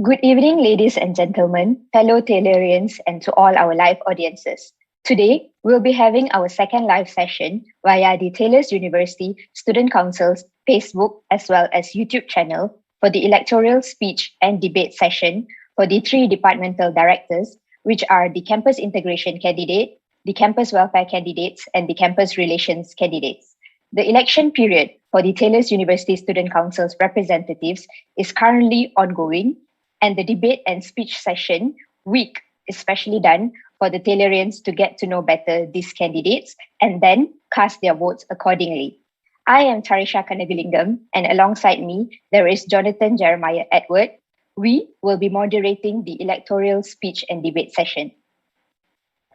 Good evening, ladies and gentlemen, fellow Taylorians, and to all our live audiences. Today, we'll be having our second live session via the Taylor's University Student Council's Facebook as well as YouTube channel for the electoral speech and debate session for the three departmental directors, which are the campus integration candidate, the campus welfare candidates, and the campus relations candidates. The election period for the Taylor's University Student Council's representatives is currently ongoing, and the debate and speech session week is specially done for the Taylorians to get to know better these candidates and then cast their votes accordingly. I am Tarisha Kanagalingam, and alongside me, there is Jonathan Jeremiah Edward. We will be moderating the electoral speech and debate session.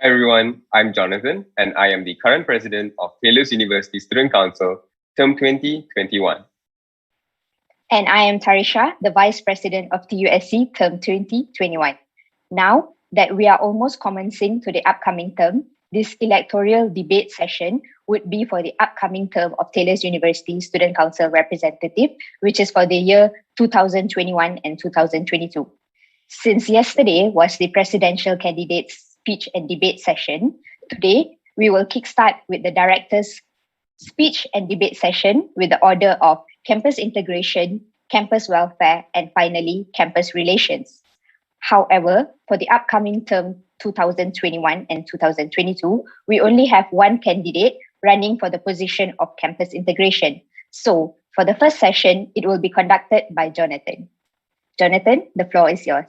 Hi everyone, I'm Jonathan, and I am the current president of Taylor's University Student Council, term 2021. And I am Tarisha, the Vice President of TUSC term 2021. Now that we are almost commencing to the upcoming term, this electoral debate session would be for the upcoming term of Taylor's University Student Council representative, which is for the year 2021 and 2022. Since yesterday was the presidential candidates speech and debate session, today we will kickstart with the directors' speech and debate session with the order of campus integration, campus welfare, and finally, campus relations. However, for the upcoming term 2021 and 2022, we only have one candidate running for the position of campus integration. So, for the first session, it will be conducted by Jonathan. Jonathan, the floor is yours.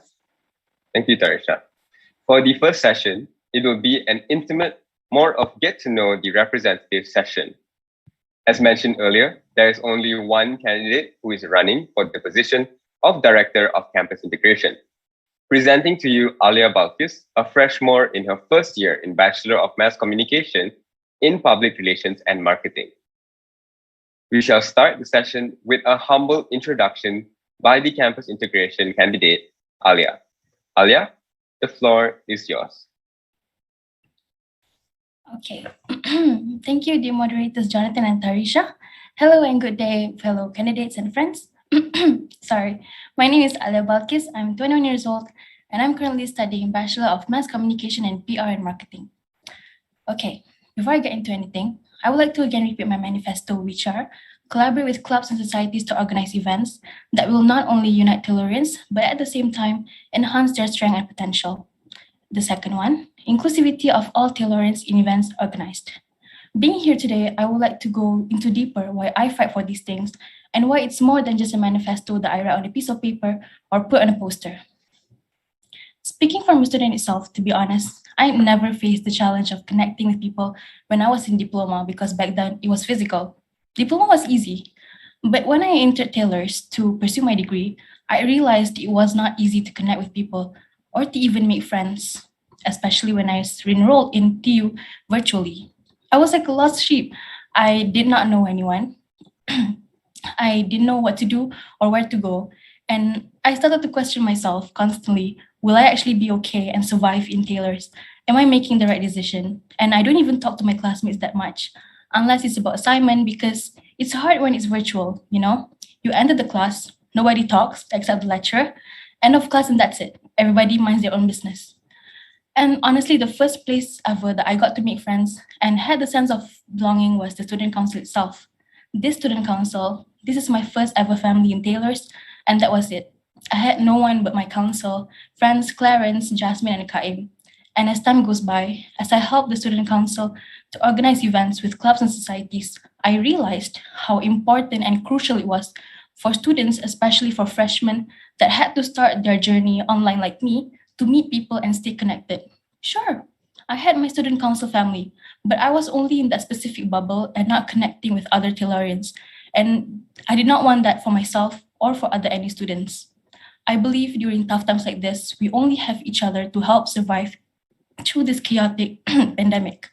Thank you, Tarisha. For the first session, it will be an intimate, more of get to know the representative session. As mentioned earlier, there is only one candidate who is running for the position of Director of Campus Integration. Presenting to you Alia Balkis, a freshman in her first year in Bachelor of Mass Communication in Public Relations and Marketing. We shall start the session with a humble introduction by the Campus Integration candidate, Alia. Alia, the floor is yours. Okay, thank you, dear moderators Jonathan and Tarisha. Hello and good day, fellow candidates and friends. Sorry, my name is Alia Balkis. I'm 21 years old and I'm currently studying Bachelor of Mass Communication and PR and Marketing. Okay, before I get into anything, I would like to again repeat my manifesto, which are collaborate with clubs and societies to organize events that will not only unite Taylorians, but at the same time enhance their strength and potential. The second one, inclusivity of all Taylorians in events organized. Being here today, I would like to go into deeper why I fight for these things and why it's more than just a manifesto that I write on a piece of paper or put on a poster. Speaking from a student itself, to be honest, I never faced the challenge of connecting with people when I was in diploma because back then it was physical. Diploma was easy, but when I entered Taylor's to pursue my degree, I realized it was not easy to connect with people or to even make friends, especially when I enrolled in TU virtually. I was like a lost sheep. I did not know anyone. I didn't know what to do or where to go. And I started to question myself constantly, will I actually be okay and survive in Taylor's? Am I making the right decision? And I don't even talk to my classmates that much, unless it's about assignment, because it's hard when it's virtual, you know? You enter the class, nobody talks except the lecturer, end of class and that's it. Everybody minds their own business. And honestly, the first place ever that I got to make friends and had the sense of belonging was the student council itself. This student council, this is my first ever family in Taylor's, and that was it. I had no one but my council, friends Clarence, Jasmine, and Kaim. And as time goes by, as I helped the student council to organize events with clubs and societies, I realized how important and crucial it was for students, especially for freshmen that had to start their journey online like me, to meet people and stay connected. Sure, I had my student council family, but I was only in that specific bubble and not connecting with other Taylorians. And I did not want that for myself or for other any students. I believe during tough times like this, we only have each other to help survive through this chaotic pandemic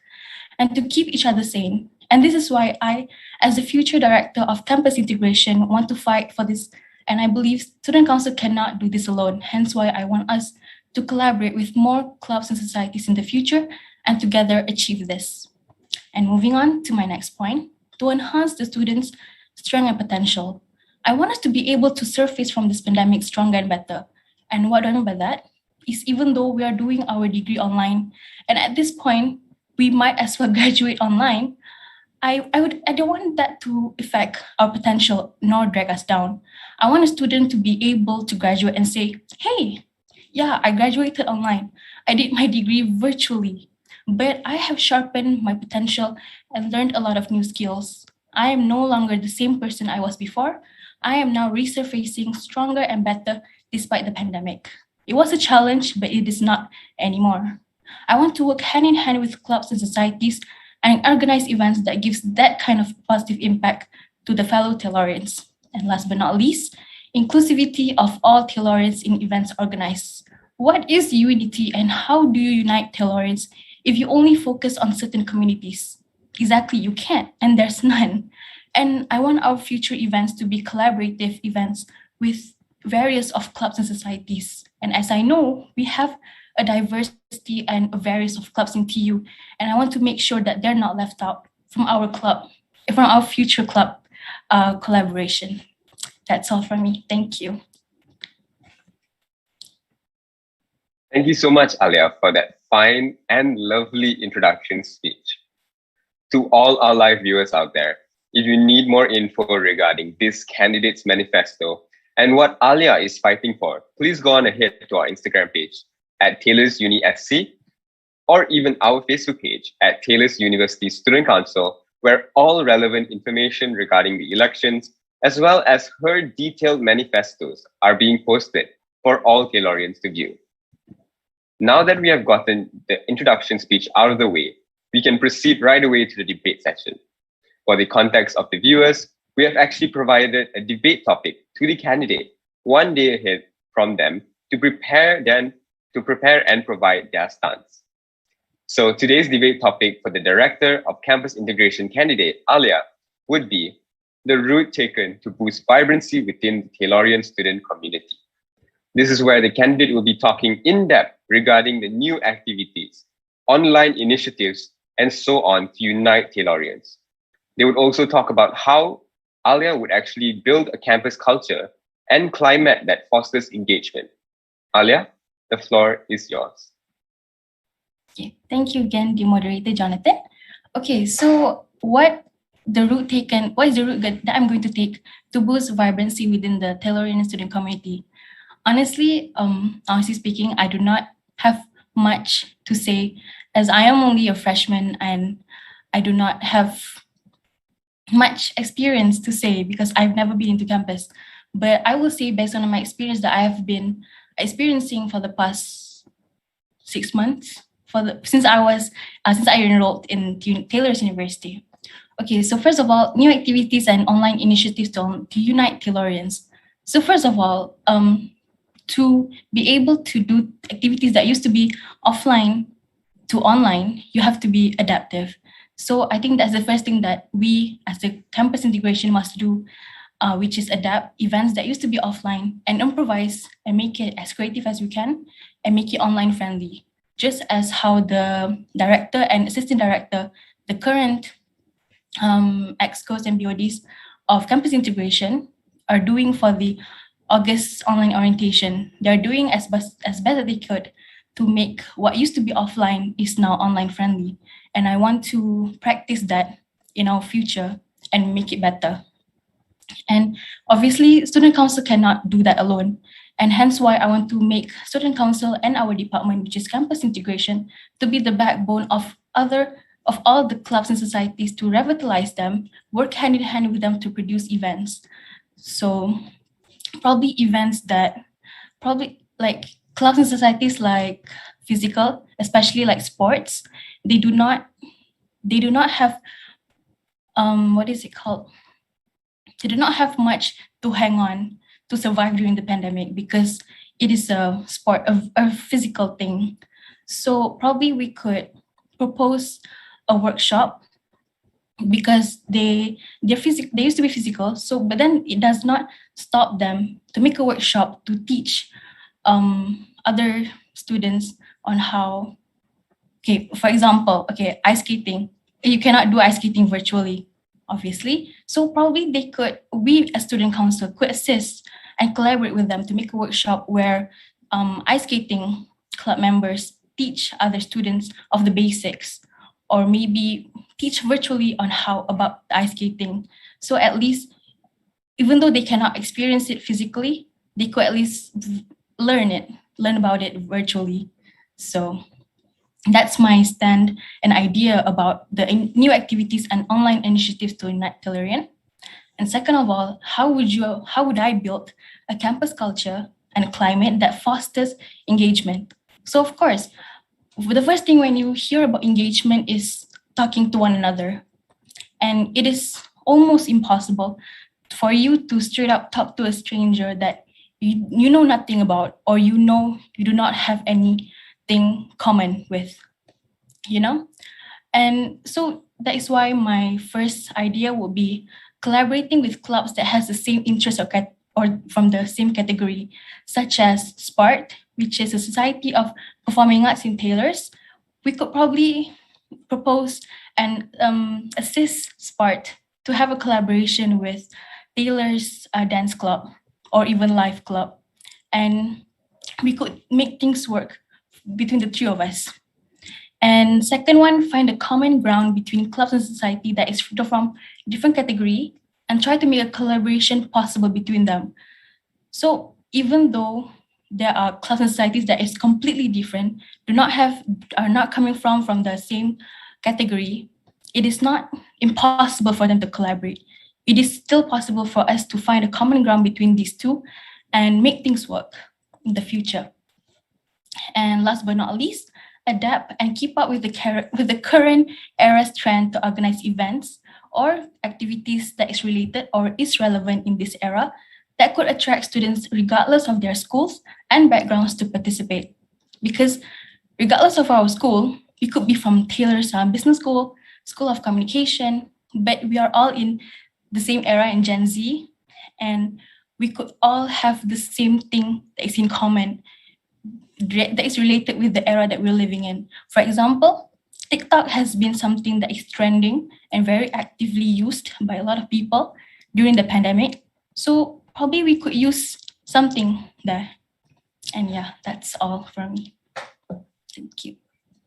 and to keep each other sane. And this is why I, as the future director of campus integration, want to fight for this. And I believe student council cannot do this alone. Hence why I want us to collaborate with more clubs and societies in the future and together achieve this. And moving on to my next point, to enhance the students' strength and potential. I want us to be able to surface from this pandemic stronger and better. And what do I mean by that is even though we are doing our degree online, and at this point, we might as well graduate online, I don't want that to affect our potential nor drag us down. I want a student to be able to graduate and say, hey, yeah, I graduated online. I did my degree virtually, but I have sharpened my potential and learned a lot of new skills. I am no longer the same person I was before. I am now resurfacing stronger and better despite the pandemic. It was a challenge, but it is not anymore. I want to work hand in hand with clubs and societies and organize events that gives that kind of positive impact to the fellow Taylorians. And last but not least, inclusivity of all Taylorians in events organized. What is unity and how do you unite Taylorians if you only focus on certain communities? Exactly, you can't, and there's none. And I want our future events to be collaborative events with various of clubs and societies. And as I know, we have a diversity and a various of clubs in TU, and I want to make sure that they're not left out from our club, from our future club collaboration. That's all from me. Thank you. Thank you so much, Alia, for that fine and lovely introduction speech. To all our live viewers out there, if you need more info regarding this candidate's manifesto and what Alia is fighting for, please go on ahead to our Instagram page at Taylor's Uni SC, or even our Facebook page at Taylor's University Student Council, where all relevant information regarding the elections, as well as her detailed manifestos, are being posted for all Taylorians to view. Now that we have gotten the introduction speech out of the way, we can proceed right away to the debate session. For the context of the viewers, we have actually provided a debate topic to the candidate 1 day ahead from them to prepare and provide their stance. So today's debate topic for the Director of Campus Integration candidate, Alia, would be the route taken to boost vibrancy within the Taylorian student community. This is where the candidate will be talking in depth regarding the new activities, online initiatives, and so on to unite Taylorians. They would also talk about how Alia would actually build a campus culture and climate that fosters engagement. Alia, the floor is yours. Okay, thank you again, the moderator, Jonathan. Okay, so what is the route that I'm going to take to boost vibrancy within the Taylorian student community? Honestly speaking, I do not have much to say as I am only a freshman and I do not have much experience to say because I've never been into campus. But I will say based on my experience that I have been experiencing for the past 6 months, since I enrolled in Taylor's University. Okay, so first of all, new activities and online initiatives to unite Taylorians. So first of all, to be able to do activities that used to be offline to online, you have to be adaptive. So I think that's the first thing that we as the campus integration must do, which is adapt events that used to be offline and improvise and make it as creative as we can and make it online friendly. Just as how the director and assistant director, the current EXCOs and BODs of campus integration are doing for the August online orientation. They're doing as best as they could to make what used to be offline is now online friendly. And I want to practice that in our future and make it better. And obviously, student council cannot do that alone. And hence why I want to make student council and our department, which is campus integration, to be the backbone of all the clubs and societies to revitalize them, work hand in hand with them to produce events. So probably events that like clubs and societies like physical, especially like sports, they do not have they do not have much to hang on to survive during the pandemic because it is a sport of a physical thing. So probably we could propose a workshop because they used to be physical. So but then it does not stop them to make a workshop to teach other students on how, for example, ice skating. You cannot do ice skating virtually, obviously. So probably we as student council could assist and collaborate with them to make a workshop where ice skating club members teach other students of the basics, or maybe teach virtually on how about ice skating. So at least, even though they cannot experience it physically, they could at least learn about it virtually. So that's my stand and idea about the new activities and online initiatives to unite Tellurian. And second of all, how would I build a campus culture and climate that fosters engagement? So of course, the first thing when you hear about engagement is talking to one another. And it is almost impossible for you to straight up talk to a stranger that you know nothing about, or you do not have anything common with, you know? And so that is why my first idea would be collaborating with clubs that has the same interest or from the same category, such as SPART, which is a Society of Performing Arts in Tailors. We could probably propose and assist SPART to have a collaboration with Taylor's Dance Club or even Life Club. And we could make things work between the three of us. And second one, find a common ground between clubs and society that is from different category and try to make a collaboration possible between them. So even though there are clubs and societies that is completely different, are not coming from the same category, it is not impossible for them to collaborate. It is still possible for us to find a common ground between these two and make things work in the future. And last but not least, adapt and keep up with the current era's trend to organize events or activities that is related or is relevant in this era that could attract students regardless of their schools and backgrounds to participate. Because regardless of our school, we could be from Taylor's Business School, School of Communication, but we are all in the same era in Gen Z, and we could all have the same thing that is in common, that is related with the era that we're living in. For example, TikTok has been something that is trending and very actively used by a lot of people during the pandemic. So probably we could use something there. And yeah, that's all from me. Thank you.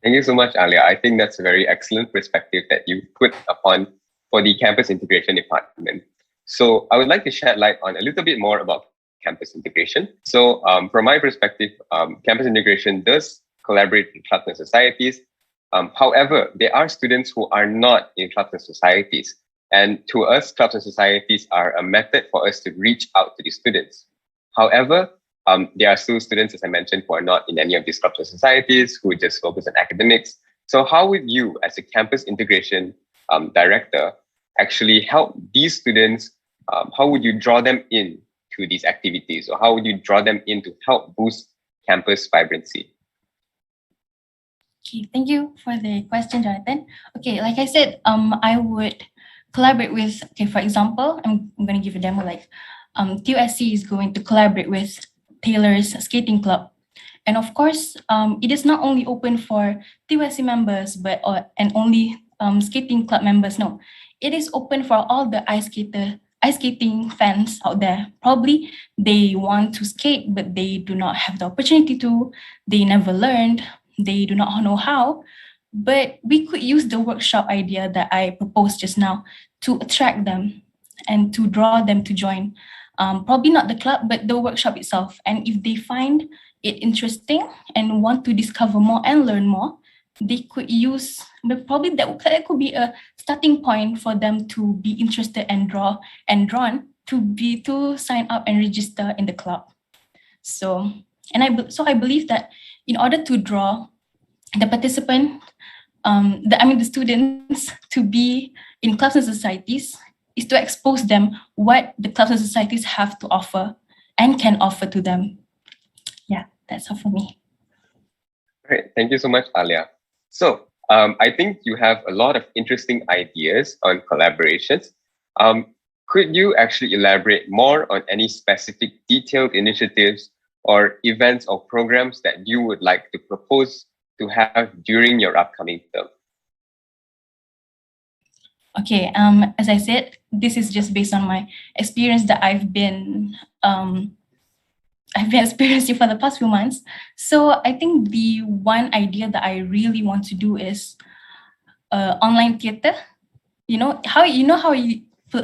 Thank you so much, Alia. I think that's a very excellent perspective that you put upon for the campus integration department. So I would like to shed light on a little bit more about campus integration. So from my perspective, campus integration does collaborate with clubs and societies. However, there are students who are not in clubs and societies. And to us, clubs and societies are a method for us to reach out to the students. However, there are still students, as I mentioned, who are not in any of these clubs or societies, who just focus on academics. So how would you, as a campus integration director, actually help these students? How would you draw them in to these activities, or how would you draw them in to help boost campus vibrancy? Okay, thank you for the question, Jonathan. Okay, like I said, I would collaborate with, okay, for example, I'm going to give a demo like TUSC is going to collaborate with Taylor's Skating Club. And of course, it is not only open for TUSC members, and only skating club members. No, it is open for all the ice skating fans out there. Probably they want to skate, but they do not have the opportunity to. They never learned. They do not know how. But we could use the workshop idea that I proposed just now to attract them and to draw them to join. Probably not the club, but the workshop itself. And if they find it interesting and want to discover more and learn more, they could use, but probably that could be a starting point for them to be interested and drawn to sign up and register in the club. So I believe that in order to draw the participant, the students to be in clubs and societies is to expose them what the clubs and societies have to offer and can offer to them. Yeah, that's all for me. Great, thank you so much, Alia. So I think you have a lot of interesting ideas on collaborations. Could you actually elaborate more on any specific detailed initiatives or events or programs that you would like to propose to have during your upcoming term? Okay, as I said, this is just based on my experience that I've been I've been experiencing for the past few months. So I think the one idea that I really want to do is online theater.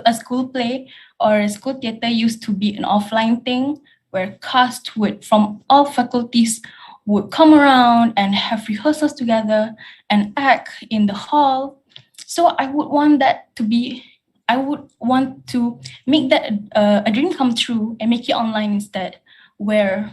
A school play or a school theater used to be an offline thing where cast would from all faculties would come around and have rehearsals together and act in the hall. So I would want to make that a dream come true and make it online instead, where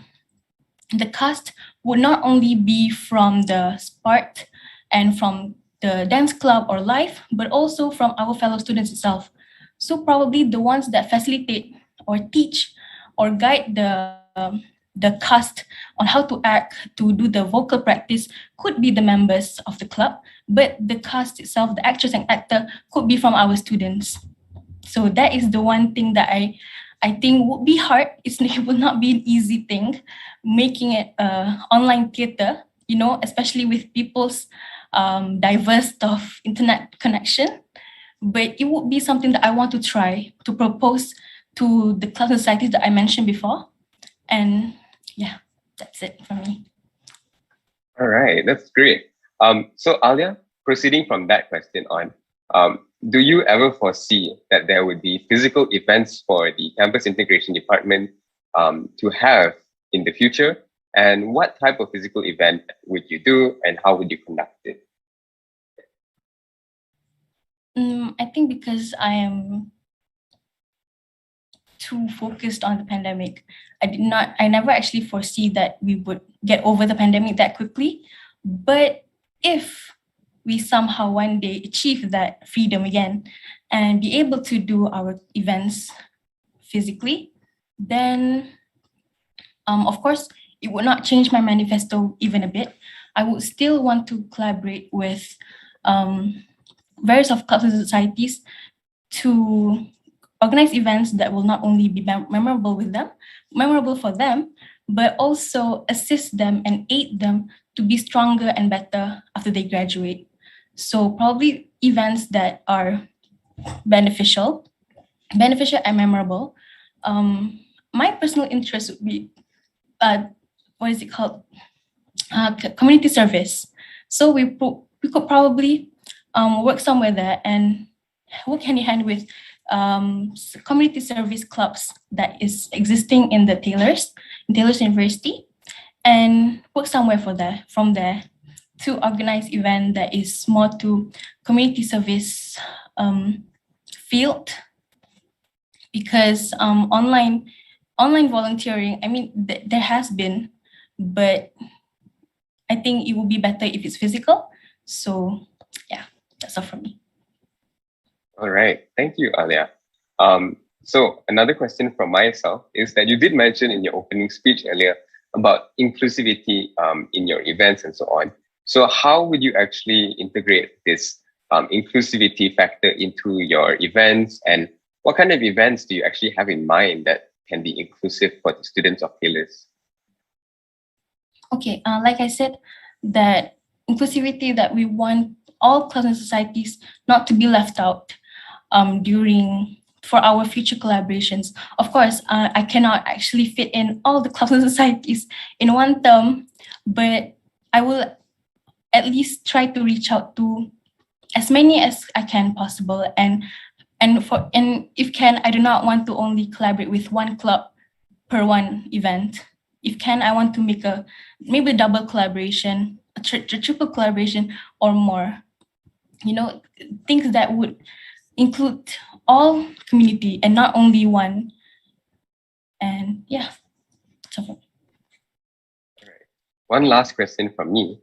the cast would not only be from the sport and from the dance club or life, but also from our fellow students itself. So probably the ones that facilitate or teach or guide the cast on how to act, to do the vocal practice could be the members of the club, but the cast itself, the actress and actor, could be from our students. So that is the one thing that I think would be hard. It will not be an easy thing, making it online theater, especially with people's diverse of internet connection. But it would be something that I want to try to propose to the club societies that I mentioned before. And yeah, that's it for me. All right, that's great. So Alia, proceeding from that question on, do you ever foresee that there would be physical events for the campus integration department to have in the future? And what type of physical event would you do and how would you conduct it? I think because I am too focused on the pandemic, I never actually foresee that we would get over the pandemic that quickly. But if we somehow one day achieve that freedom again and be able to do our events physically, then of course, it would not change my manifesto even a bit. I would still want to collaborate with various of clubs and societies to organize events that will not only be memorable for them, but also assist them and aid them to be stronger and better after they graduate. So probably events that are beneficial and memorable. My personal interest would be what is it called? Community service. So we could probably work somewhere there and work hand in hand with community service clubs that is existing in Taylor's University, and work somewhere from there to organize event that is more to community service field, because online volunteering, I mean, there has been, but I think it would be better if it's physical. So yeah, that's all from me. All right, thank you, Alia. So another question from myself is that you did mention in your opening speech earlier about inclusivity in your events and so on. So how would you actually integrate this inclusivity factor into your events, and what kind of events do you actually have in mind that can be inclusive for the students of TUSC? Okay, like I said, that inclusivity, that we want all clubs and societies not to be left out for our future collaborations. Of course, I cannot actually fit in all the clubs and societies in one term, but I will at least try to reach out to as many as I can possible. And if can, I do not want to only collaborate with one club per one event. If can, I want to make maybe a double collaboration, a triple collaboration or more. Things that would include all community and not only one. And yeah. So. One last question from me.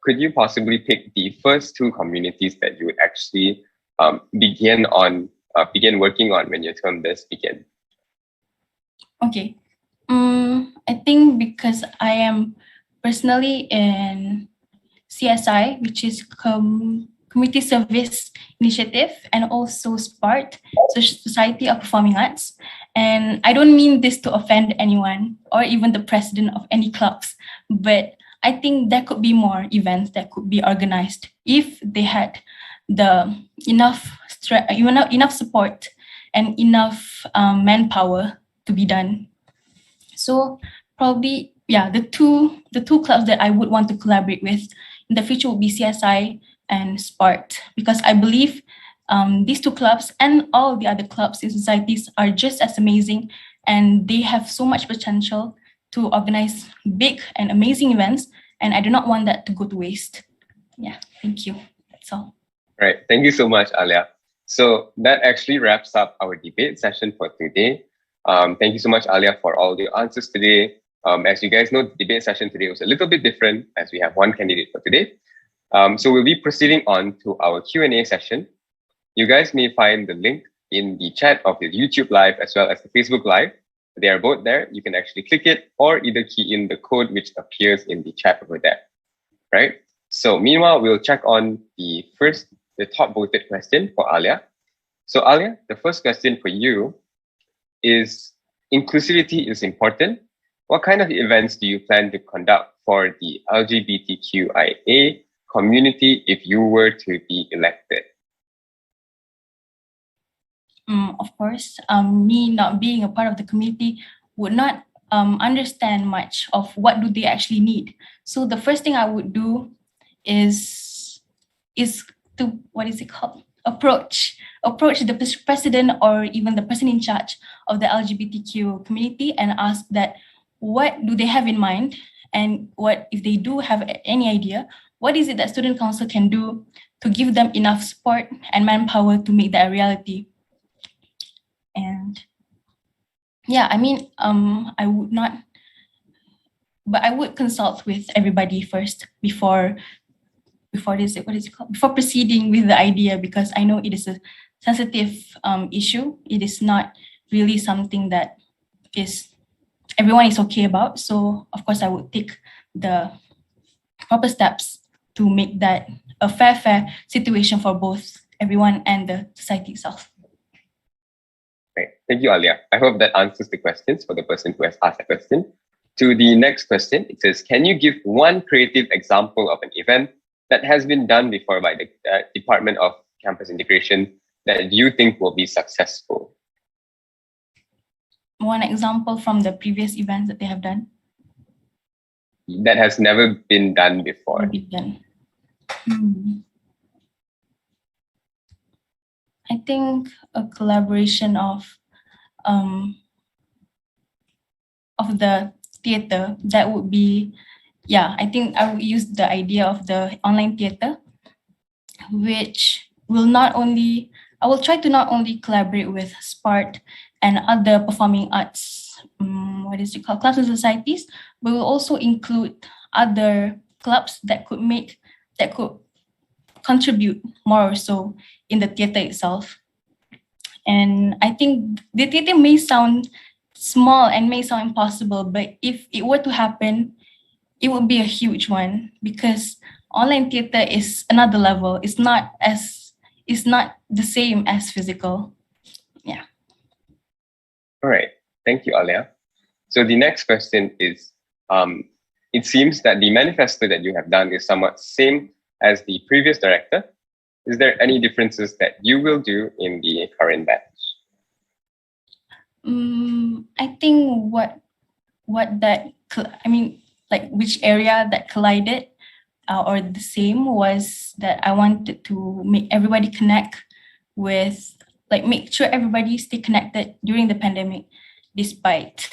Could you possibly pick the first two communities that you would actually begin working on when your term does begin? Okay. I think because I am personally in CSI, which is Community Service Initiative, and also SPART, Society of Performing Arts. And I don't mean this to offend anyone or even the president of any clubs, but I think there could be more events that could be organized if they had enough support and enough manpower to be done. So probably, yeah, the two clubs that I would want to collaborate with in the future would be CSI and SPART, because I believe these two clubs and all the other clubs in societies are just as amazing, and they have so much potential to organize big and amazing events, and I do not want that to go to waste. Yeah, thank you. That's all. Right. Thank you so much, Alia. So that actually wraps up our debate session for today. Thank you so much, Alia, for all the answers today. As you guys know, the debate session today was a little bit different as we have one candidate for today. So we'll be proceeding on to our Q&A session. You guys may find the link in the chat of the YouTube Live as well as the Facebook Live. They are both there. You can actually click it or either key in the code which appears in the chat over there, right? So meanwhile, we'll check on the top voted question for Alia. So Alia, the first question for you is, inclusivity is important. What kind of events do you plan to conduct for the LGBTQIA community if you were to be elected? Of course, me not being a part of the community would not understand much of what do they actually need. So the first thing I would do is to, what is it called? Approach the president or even the person in charge of the LGBTQ community and ask that what do they have in mind, and what, if they do have any idea, what is it that student council can do to give them enough support and manpower to make that a reality. And yeah, I mean, I would not, but I would consult with everybody first before this, what is it called? Before proceeding with the idea, because I know it is a sensitive issue. It is not really something that everyone is okay about. So of course, I would take the proper steps to make that a fair situation for both everyone and the society itself. Great. Thank you, Alia. I hope that answers the questions for the person who has asked the question. To the next question, it says, can you give one creative example of an event that has been done before by the Department of Campus Integration that you think will be successful? One example from the previous events that they have done? That has never been done before. Never been done. I think a collaboration of the theater, that would be, yeah, I think I would use the idea of the online theater, which will I will try to not only collaborate with SPART and other performing arts, clubs and societies, but will also include other clubs that could contribute more or so in the theater itself. And I think the theater may sound small and may sound impossible, but if it were to happen, it would be a huge one, because online theater is another level. It's not the same as physical. Yeah. All right. Thank you, Alia. So the next question is, it seems that the manifesto that you have done is somewhat same as the previous director. Is there any differences that you will do in the current batch? I think which area that collided or the same was that I wanted to make everybody connect with, make sure everybody stay connected during the pandemic, despite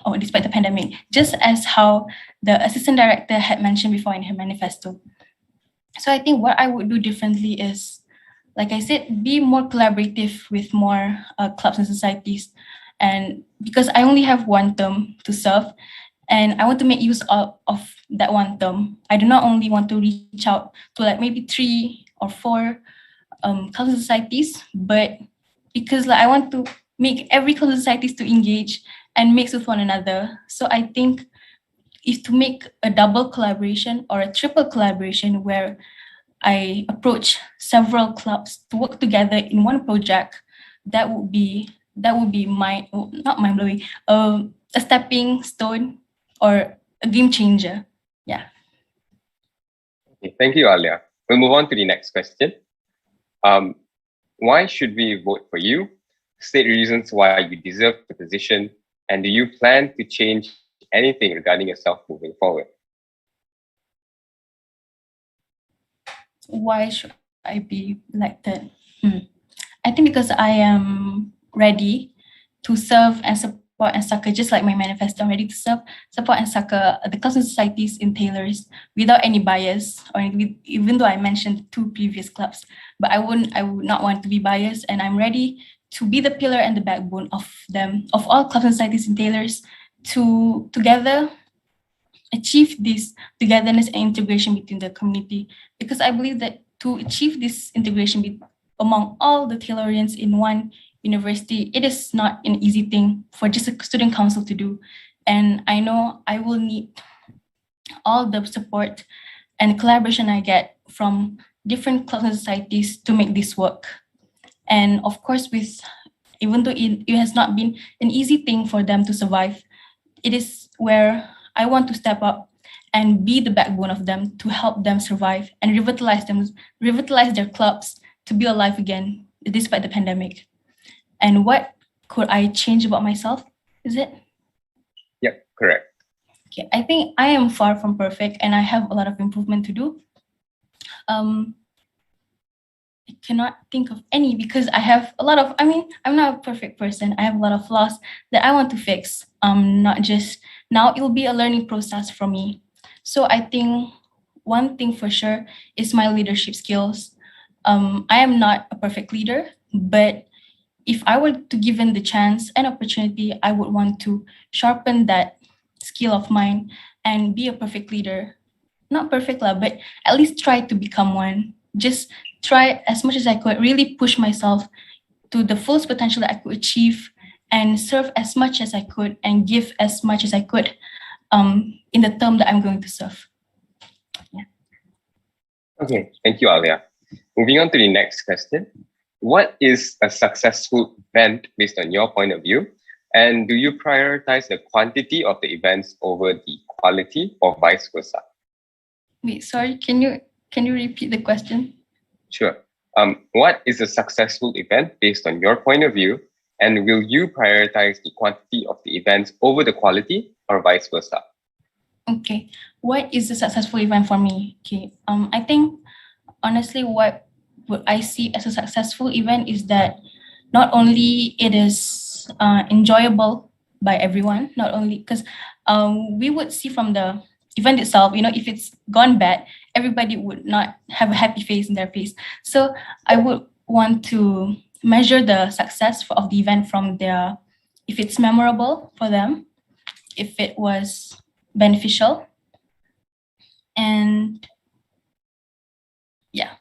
the pandemic, just as how the assistant director had mentioned before in her manifesto. So I think what I would do differently is, like I said, be more collaborative with more clubs and societies. And because I only have one term to serve, and I want to make use of that one term, I do not only want to reach out to maybe 3 or 4 clubs and societies, but because I want to make every club and societies to engage and mix with one another. So I think if to make a double collaboration or a triple collaboration where I approach several clubs to work together in one project, that would be not mind-blowing, a stepping stone or a game changer. Yeah. Okay, thank you, Alia. We'll move on to the next question. Why should we vote for you? State reasons why you deserve the position And do you plan to change anything regarding yourself moving forward? Why should I be elected? I think because I am ready to serve and support and succor, just like my manifesto, I'm ready to serve, support and succor the clubs and societies in Taylors without any bias, or even though I mentioned 2 previous clubs, but I would not want to be biased, and I'm ready to be the pillar and the backbone of them, of all clubs and societies in Taylors, to together achieve this togetherness and integration between the community, because I believe that to achieve this integration among all the Taylorians in one university, it is not an easy thing for just a student council to do. And I know I will need all the support and collaboration I get from different clubs and societies to make this work. And of course, even though it has not been an easy thing for them to survive, it is where I want to step up and be the backbone of them to help them survive and revitalize their clubs to be alive again despite the pandemic. And what could I change about myself? Is it? Yep, correct. Okay, I think I am far from perfect and I have a lot of improvement to do. I cannot think of any because I have a lot of, I'm not a perfect person. I have a lot of flaws that I want to fix. Not just now, it will be a learning process for me. So I think one thing for sure is my leadership skills. I am not a perfect leader, but if I were to given the chance and opportunity, I would want to sharpen that skill of mine and be a perfect leader. Not perfect, but at least try to become one. Just try as much as I could, really push myself to the fullest potential that I could achieve and serve as much as I could and give as much as I could in the term that I'm going to serve. Yeah. Okay, thank you, Alia. Moving on to the next question. What is a successful event based on your point of view? And do you prioritize the quantity of the events over the quality or vice versa? Wait, sorry, can you repeat the question? Sure. What is a successful event based on your point of view? And will you prioritize the quantity of the events over the quality or vice versa? Okay. What is a successful event for me? Okay. I think honestly what I see as a successful event is that not only it is enjoyable by everyone, not only because we would see from the event itself, if it's gone bad, everybody would not have a happy face in their face. So I would want to measure the success of the event from if it's memorable for them, if it was beneficial, and yeah.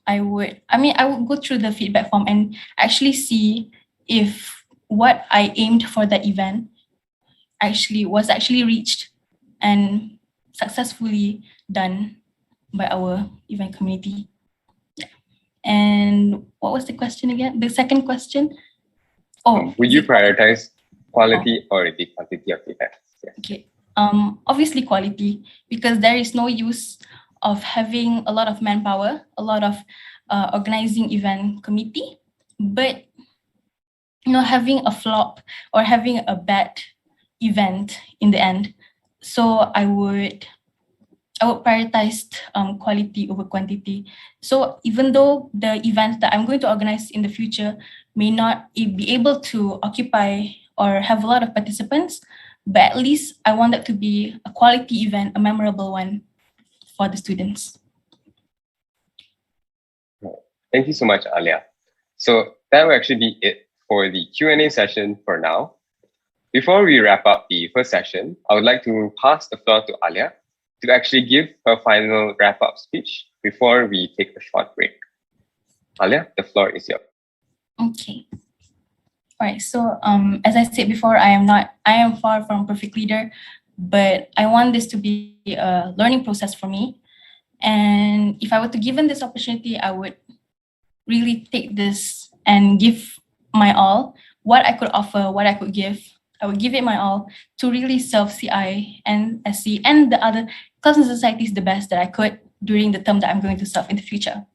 I would go through the feedback form and actually see if what I aimed for that event was actually reached and successfully done by our event community. Yeah. And what was the question again? The second question? Would you prioritize quality or the quantity of events? Yes. Okay. Obviously quality, because there is no use of having a lot of manpower, a lot of organizing event committee, but having a flop or having a bad event in the end. So I would prioritize quality over quantity. So even though the events that I'm going to organize in the future may not be able to occupy or have a lot of participants, but at least I want that to be a quality event, a memorable one for the students. Thank you so much, Alia. So that will actually be it for the Q&A session for now. Before we wrap up the first session, I would like to pass the floor to Alia to actually give her final wrap-up speech before we take a short break. Alia, the floor is yours. Okay. All right. So as I said before, I am far from a perfect leader, but I want this to be a learning process for me. And if I were to given this opportunity, I would really take this and give my all, what I could offer, what I could give. I would give it my all to really serve CI and SC and the other clubs and societies the best that I could during the term that I'm going to serve in the future.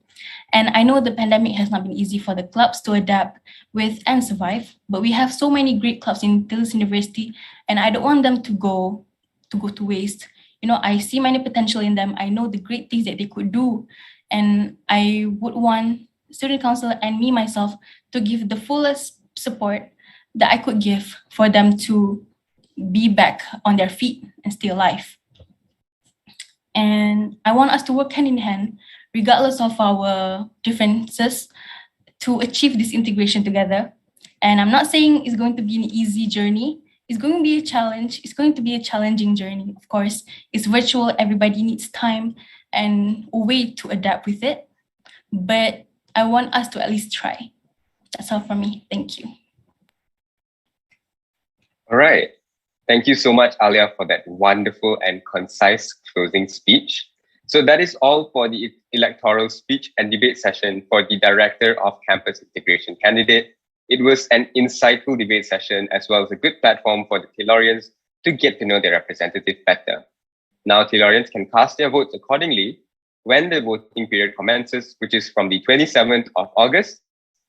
And I know the pandemic has not been easy for the clubs to adapt with and survive, but we have so many great clubs in TUSC University, and I don't want them to go to waste. I see many potential in them. I know the great things that they could do, and I would want student council and me myself to give the fullest support that I could give for them to be back on their feet and stay alive. And I want us to work hand in hand, regardless of our differences, to achieve this integration together. And I'm not saying it's going to be an easy journey. It's going to be a challenge. It's going to be a challenging journey. Of course, it's virtual. Everybody needs time and a way to adapt with it. But I want us to at least try. That's all from me. Thank you. All right. Thank you so much, Alia, for that wonderful and concise closing speech. So that is all for the electoral speech and debate session for the Director of Campus Integration candidate. It was an insightful debate session as well as a good platform for the Tellurians to get to know their representative better. Now Tellurians can cast their votes accordingly when the voting period commences, which is from the 27th of August,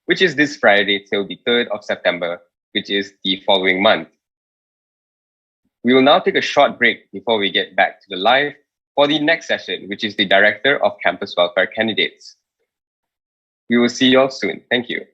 which is this Friday, till the 3rd of September, which is the following month. We will now take a short break before we get back to the live for the next session, which is the Director of Campus Welfare Candidates. We will see you all soon. Thank you.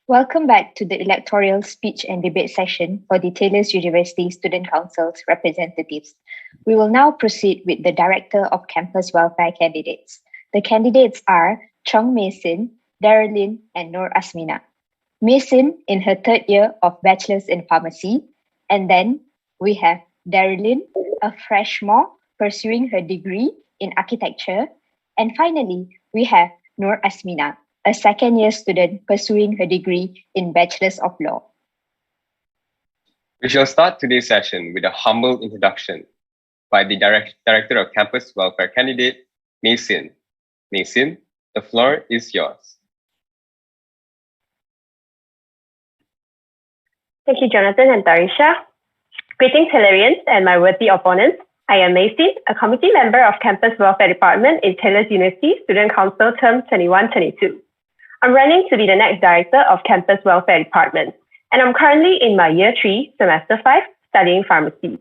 Welcome back to the electoral speech and debate session for the Taylor's University Student Council's representatives. We will now proceed with the Director of Campus Welfare candidates. The candidates are Chong Mason, Darylyn, and Nur Asmina. Mason in her third year of Bachelor's in Pharmacy, and then we have Darylyn, a freshman pursuing her degree in Architecture, and finally, we have Nur Asmina, a second-year student pursuing her degree in Bachelor's of Law. We shall start today's session with a humble introduction by the Director of Campus Welfare candidate, Mason. Mason, the floor is yours. Thank you, Jonathan and Tarisha. Greetings, Taylorians and my worthy opponents. I am Mason, a committee member of Campus Welfare Department in Taylor's University Student Council Term 21-22. I'm running to be the next Director of Campus Welfare Department, and I'm currently in my Year 3, Semester 5, studying pharmacy.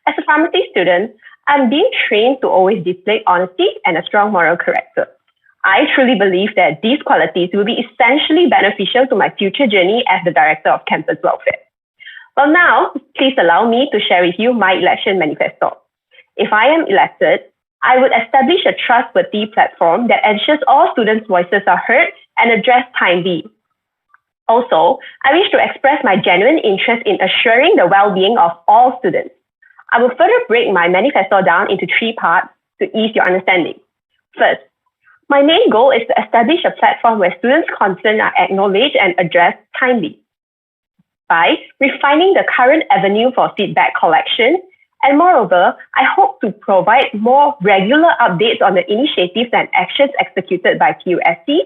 As a pharmacy student, I'm being trained to always display honesty and a strong moral character. I truly believe that these qualities will be essentially beneficial to my future journey as the Director of Campus Welfare. Well, now, please allow me to share with you my election manifesto. If I am elected, I would establish a trustworthy platform that ensures all students' voices are heard and addressed timely. Also, I wish to express my genuine interest in assuring the well-being of all students. I will further break my manifesto down into 3 parts to ease your understanding. First, my main goal is to establish a platform where students' concerns are acknowledged and addressed timely. By refining the current avenue for feedback collection, and moreover, I hope to provide more regular updates on the initiatives and actions executed by TUSC.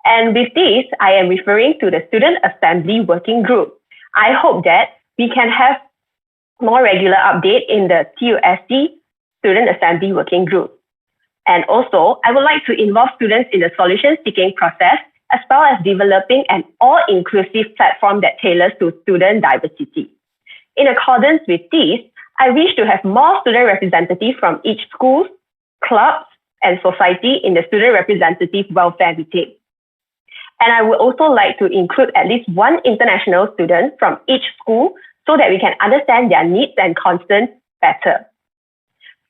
And with this, I am referring to the Student Assembly Working Group. I hope that we can have more regular update in the TUSC Student Assembly Working Group. And also, I would like to involve students in the solution-seeking process, as well as developing an all-inclusive platform that tailors to student diversity. In accordance with this, I wish to have more student representatives from each school, clubs, and society in the student representative welfare meeting. And I would also like to include at least one international student from each school so that we can understand their needs and concerns better.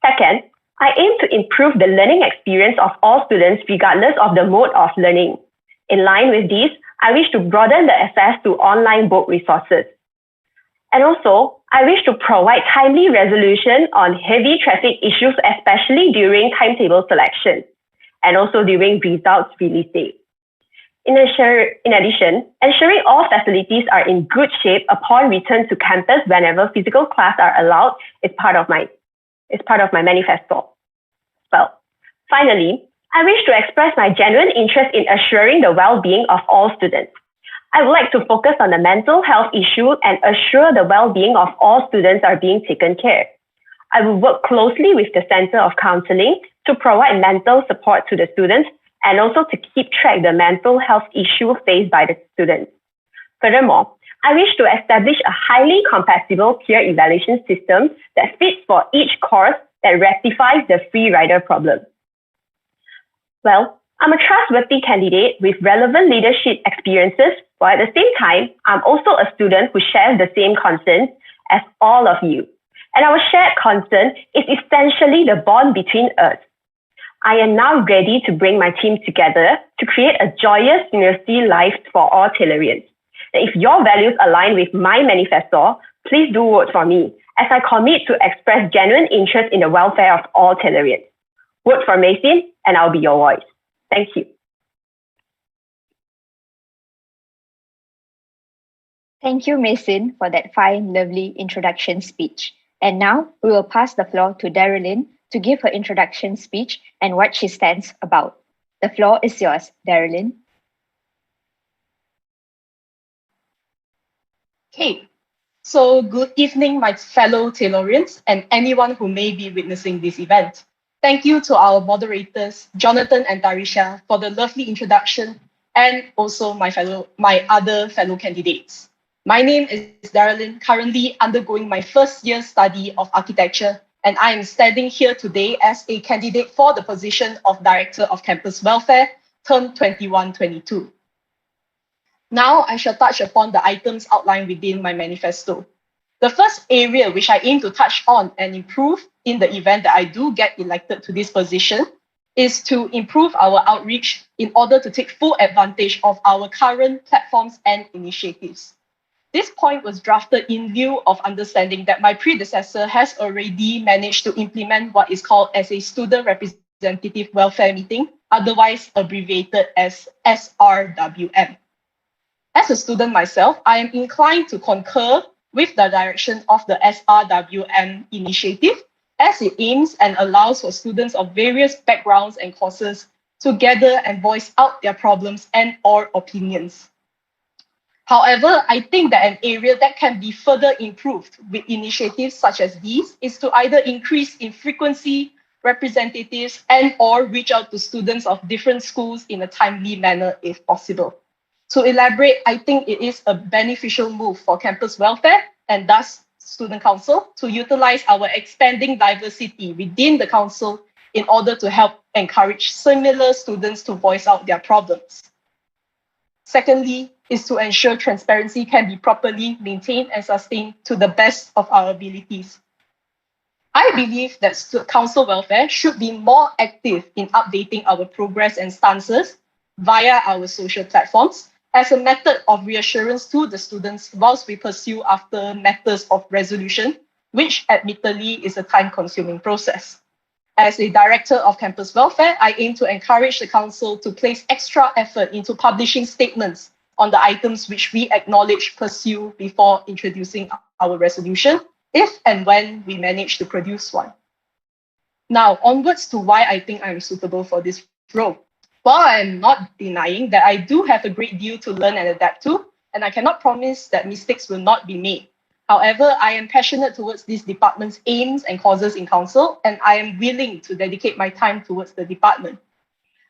Second, I aim to improve the learning experience of all students regardless of the mode of learning. In line with this, I wish to broaden the access to online book resources. And also, I wish to provide timely resolution on heavy traffic issues, especially during timetable selection and also during results release date. In addition, ensuring all facilities are in good shape upon return to campus whenever physical class are allowed is part of my manifesto. Well, finally, I wish to express my genuine interest in assuring the well-being of all students. I would like to focus on the mental health issue and assure the well-being of all students are being taken care. I will work closely with the Center of Counseling to provide mental support to the students and also to keep track the mental health issue faced by the students. Furthermore, I wish to establish a highly compatible peer evaluation system that fits for each course that rectifies the free rider problem. Well, I'm a trustworthy candidate with relevant leadership experiences, while at the same time, I'm also a student who shares the same concerns as all of you. And our shared concern is essentially the bond between us. I am now ready to bring my team together to create a joyous university life for all Taylorians. If your values align with my manifesto, please do vote for me, as I commit to express genuine interest in the welfare of all Taylorians. Vote for Mason, and I'll be your voice. Thank you. Thank you, Mason, for that fine, lovely introduction speech. And now we will pass the floor to Darylyn to give her introduction speech and what she stands about. The floor is yours, Darylyn. Okay, so good evening, my fellow Taylorians and anyone who may be witnessing this event. Thank you to our moderators, Jonathan and Tarisha, for the lovely introduction, and also my other fellow candidates. My name is Darylyn, currently undergoing my first year study of architecture, and I am standing here today as a candidate for the position of Director of Campus Welfare, term 21-22. Now I shall touch upon the items outlined within my manifesto. The first area which I aim to touch on and improve in the event that I do get elected to this position is to improve our outreach in order to take full advantage of our current platforms and initiatives. This point was drafted in lieu of understanding that my predecessor has already managed to implement what is called as a student representative welfare meeting, otherwise abbreviated as SRWM. As a student myself, I am inclined to concur with the direction of the SRWM initiative, as it aims and allows for students of various backgrounds and courses to gather and voice out their problems and or opinions. However, I think that an area that can be further improved with initiatives such as these is to either increase in frequency, representatives, and or reach out to students of different schools in a timely manner if possible. To elaborate, I think it is a beneficial move for campus welfare and thus student council to utilize our expanding diversity within the council in order to help encourage similar students to voice out their problems. Secondly, is to ensure transparency can be properly maintained and sustained to the best of our abilities. I believe that council welfare should be more active in updating our progress and stances via our social platforms as a method of reassurance to the students whilst we pursue after matters of resolution, which admittedly is a time-consuming process. As a director of campus welfare, I aim to encourage the council to place extra effort into publishing statements on the items which we acknowledge pursue before introducing our resolution, if and when we manage to produce one. Now, onwards to why I think I'm suitable for this role. While I'm not denying that I do have a great deal to learn and adapt to, and I cannot promise that mistakes will not be made. However, I am passionate towards this department's aims and causes in council, and I am willing to dedicate my time towards the department.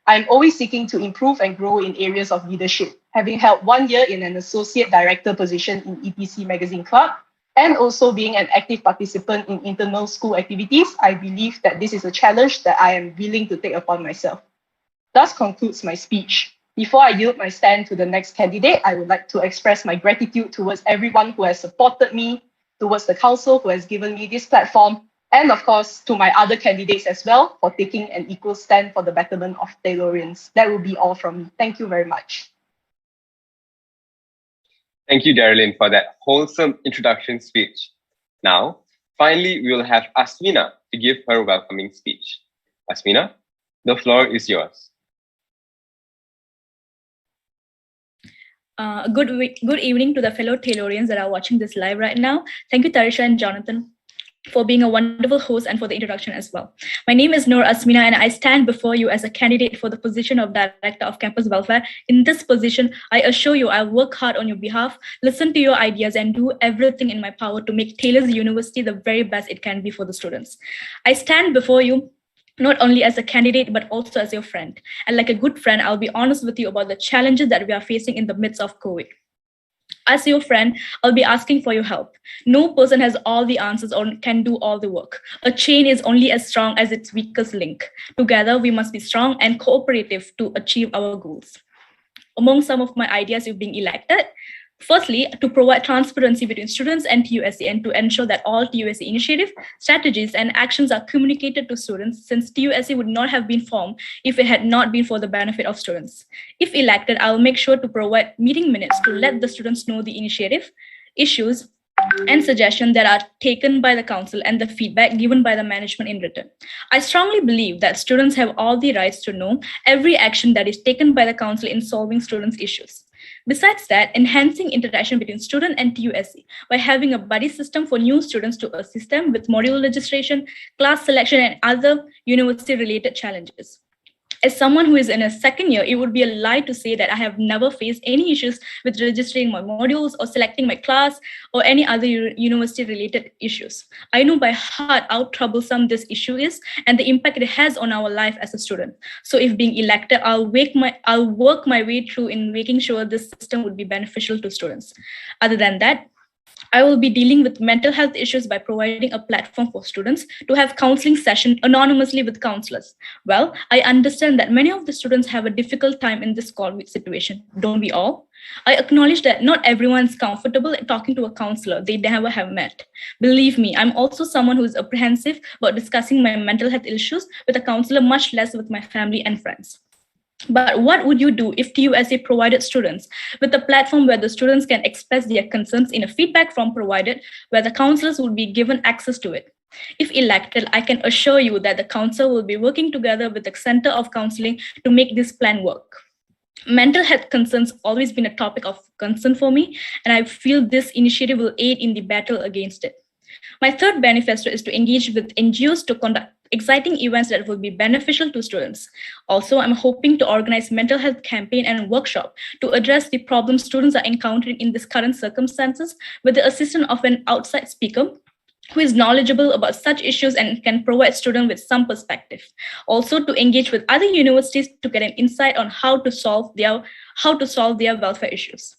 I'm always seeking to improve and grow in areas of leadership, having held 1 year in an associate director position in ETC Magazine Club, and also being an active participant in internal school activities. I believe that this is a challenge that I am willing to take upon myself. Thus concludes my speech. Before I yield my stand to the next candidate, I would like to express my gratitude towards everyone who has supported me, towards the council who has given me this platform, and of course, to my other candidates as well for taking an equal stand for the betterment of Taylorians. That will be all from me. Thank you very much. Thank you, Darylyn, for that wholesome introduction speech. Now, finally, we will have Asmina to give her welcoming speech. Asmina, the floor is yours. Good evening to the fellow Taylorians that are watching this live right now. Thank you, Tarisha and Jonathan, for being a wonderful host and for the introduction as well. My name is Noor Asmina, and I stand before you as a candidate for the position of Director of Campus Welfare. In this position, I assure you I'll work hard on your behalf, listen to your ideas, and do everything in my power to make Taylor's University the very best it can be for the students. I stand before you not only as a candidate, but also as your friend. And like a good friend, I'll be honest with you about the challenges that we are facing in the midst of COVID. As your friend, I'll be asking for your help. No person has all the answers or can do all the work. A chain is only as strong as its weakest link. Together, we must be strong and cooperative to achieve our goals. Among some of my ideas of being elected, firstly, to provide transparency between students and TUSC and to ensure that all TUSC initiatives, strategies, and actions are communicated to students, since TUSC would not have been formed if it had not been for the benefit of students. If elected, I will make sure to provide meeting minutes to let the students know the initiative, issues, and suggestions that are taken by the council and the feedback given by the management in written. I strongly believe that students have all the rights to know every action that is taken by the council in solving students' issues. Besides that, enhancing interaction between student and TUSC by having a buddy system for new students to assist them with module registration, class selection, and other university-related challenges. As someone who is in a second year, it would be a lie to say that I have never faced any issues with registering my modules or selecting my class or any other university-related issues. I know by heart how troublesome this issue is and the impact it has on our life as a student. So if being elected, I'll work my way through in making sure this system would be beneficial to students. Other than that, I will be dealing with mental health issues by providing a platform for students to have counseling session anonymously with counselors. Well, I understand that many of the students have a difficult time in this COVID situation, don't we all? I acknowledge that not everyone is comfortable talking to a counselor they never have met. Believe me, I'm also someone who is apprehensive about discussing my mental health issues with a counselor, much less with my family and friends. But what would you do if TUSA provided students with a platform where the students can express their concerns in a feedback form provided, where the counselors would be given access to it? If elected, I can assure you that the council will be working together with the Center of Counseling to make this plan work. Mental health concerns always been a topic of concern for me, and I feel this initiative will aid in the battle against it. My third manifesto is to engage with NGOs to conduct exciting events that will be beneficial to students. Also, I'm hoping to organize mental health campaign and workshop to address the problems students are encountering in these current circumstances with the assistance of an outside speaker who is knowledgeable about such issues and can provide students with some perspective. Also, to engage with other universities to get an insight on how to solve their welfare issues.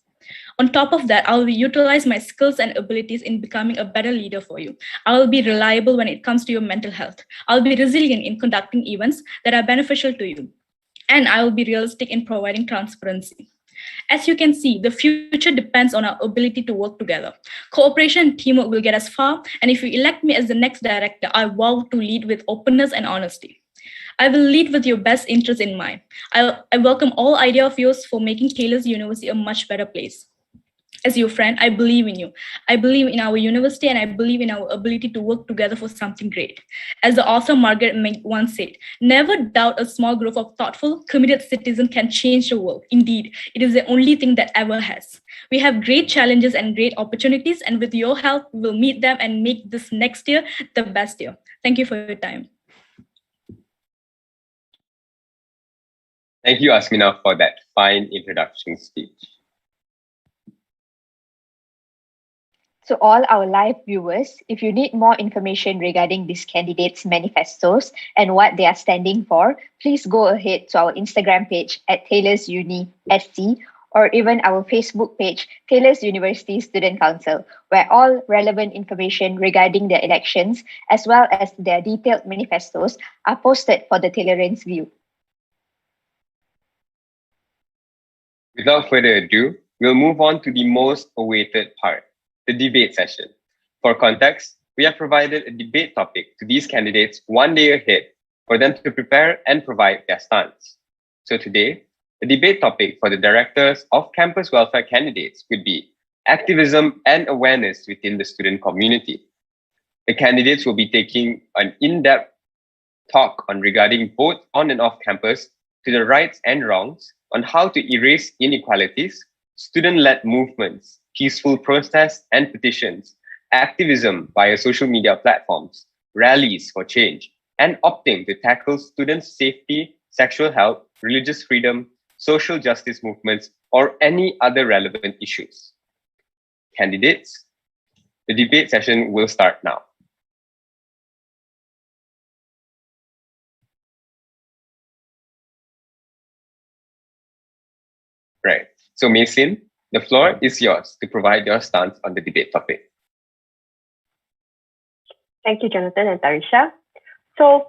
On top of that, I will utilize my skills and abilities in becoming a better leader for you. I will be reliable when it comes to your mental health. I'll be resilient in conducting events that are beneficial to you. And I will be realistic in providing transparency. As you can see, the future depends on our ability to work together. Cooperation and teamwork will get us far. And if you elect me as the next director, I vow to lead with openness and honesty. I will lead with your best interest in mind. I welcome all ideas of yours for making Taylor's University a much better place. As your friend, I believe in you. I believe in our university, and I believe in our ability to work together for something great. As the author Margaret Mead once said, never doubt a small group of thoughtful, committed citizens can change the world. Indeed, it is the only thing that ever has. We have great challenges and great opportunities, and with your help, we will meet them and make this next year the best year. Thank you for your time. Thank you, Asmina, for that fine introduction speech. To all our live viewers, if you need more information regarding these candidates' manifestos and what they are standing for, please go ahead to our Instagram page at Taylor's Uni SC or even our Facebook page, Taylor's University Student Council, where all relevant information regarding the elections as well as their detailed manifestos are posted for the Taylorians' view. Without further ado, we'll move on to the most awaited part, the debate session. For context, we have provided a debate topic to these candidates one day ahead for them to prepare and provide their stance. So today, the debate topic for the directors of campus welfare candidates would be activism and awareness within the student community. The candidates will be taking an in-depth talk on regarding both on and off campus to the rights and wrongs on how to erase inequalities, student-led movements, peaceful protests and petitions, activism via social media platforms, rallies for change, and opting to tackle students' safety, sexual health, religious freedom, social justice movements, or any other relevant issues. Candidates, the debate session will start now. Right. So, Mason, the floor is yours to provide your stance on the debate topic. Thank you, Jonathan and Tarisha. So,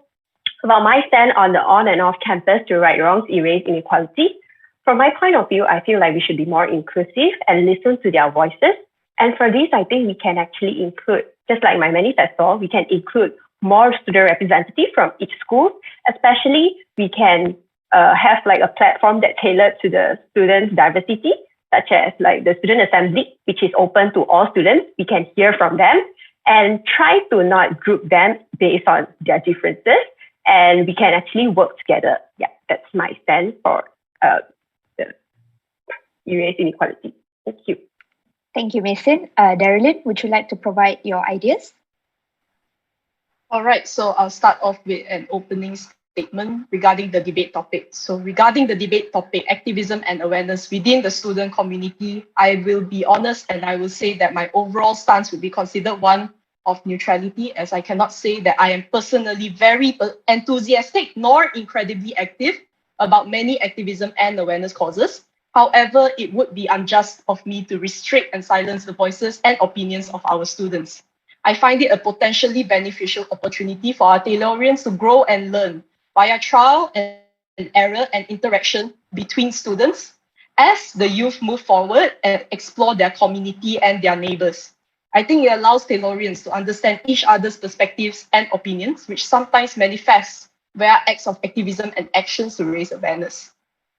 about my stand on the on and off campus to right wrongs, erase inequality, from my point of view, I feel like we should be more inclusive and listen to their voices. And for this, I think we can actually include, just like my manifesto, we can include more student representatives from each school. Especially, we can have like a platform that tailored to the students' diversity, such as like the student assembly, which is open to all students. We can hear from them and try to not group them based on their differences. And we can actually work together. Yeah, that's my stand for the erase inequality. Thank you. Thank you, Mason. Darylyn, would you like to provide your ideas? All right, so I'll start off with an opening statement regarding the debate topic. So regarding the debate topic, activism and awareness within the student community, I will be honest and I will say that my overall stance will be considered one of neutrality, as I cannot say that I am personally very enthusiastic nor incredibly active about many activism and awareness causes. However, it would be unjust of me to restrict and silence the voices and opinions of our students. I find it a potentially beneficial opportunity for our Taylorians to grow and learn via trial and error and interaction between students as the youth move forward and explore their community and their neighbors. I think it allows Taylorians to understand each other's perspectives and opinions, which sometimes manifest via acts of activism and actions to raise awareness.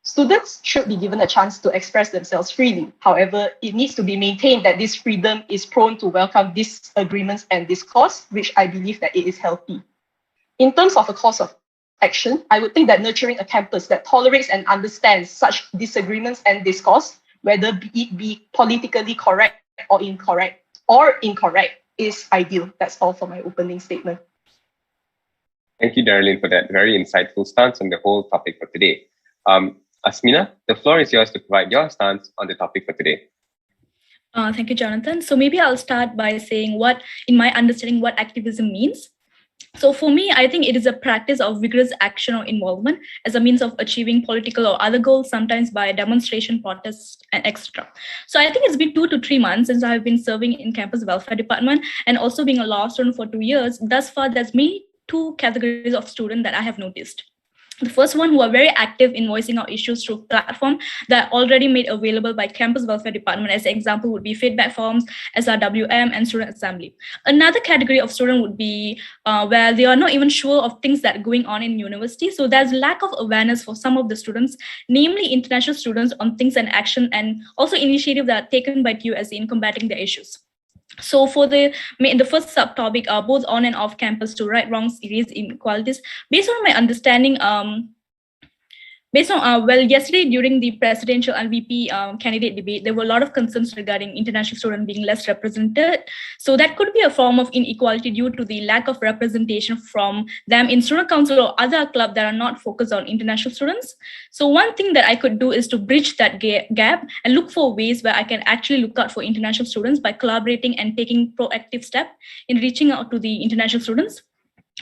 Students should be given a chance to express themselves freely. However, it needs to be maintained that this freedom is prone to welcome disagreements and discourse, which I believe that it is healthy. In terms of a course of action, I would think that nurturing a campus that tolerates and understands such disagreements and discourse, whether it be politically correct or incorrect, is ideal. That's all for my opening statement. Thank you, Darlene, for that very insightful stance on the whole topic for today. Asmina, the floor is yours to provide your stance on the topic for today. Thank you, Jonathan. So maybe I'll start by saying in my understanding, what activism means. So for me, I think it is a practice of vigorous action or involvement as a means of achieving political or other goals, sometimes by demonstration, protests, and etc. So I think it's been 2 to 3 months since I've been serving in campus welfare department and also being a law student for 2 years. Thus far, there's mainly 2 categories of student that I have noticed. The first one, who are very active in voicing out issues through platform that are already made available by campus welfare department. As an example would be feedback forms, SRWM, and student assembly. Another category of student would be where they are not even sure of things that are going on in university. So there's lack of awareness for some of the students, namely international students, on things and action, and also initiatives that are taken by TUSC in combating the issues. So for the first subtopic, both on and off campus to right wrongs, erase inequalities, based on my understanding, yesterday during the presidential and VP candidate debate, there were a lot of concerns regarding international students being less represented. So that could be a form of inequality due to the lack of representation from them in student council or other clubs that are not focused on international students. So one thing that I could do is to bridge that gap and look for ways where I can actually look out for international students by collaborating and taking proactive steps in reaching out to the international students.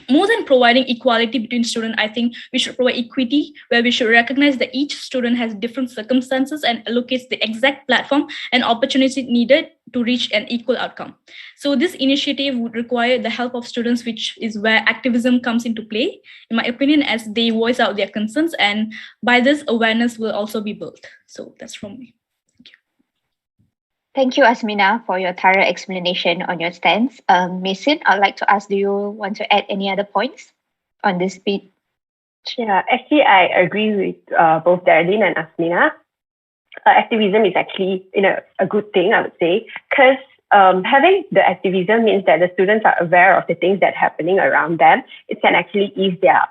More than providing equality between students, I think we should provide equity, where we should recognize that each student has different circumstances and allocates the exact platform and opportunity needed to reach an equal outcome. So this initiative would require the help of students, which is where activism comes into play, in my opinion, as they voice out their concerns, and by this awareness will also be built. So that's from me. Thank you, Asmina, for your thorough explanation on your stance. Mason, I'd like to ask, do you want to add any other points on this bit? Yeah, actually, I agree with both Darlene and Asmina. Activism is actually a good thing, I would say, because having the activism means that the students are aware of the things that are happening around them. It can actually ease their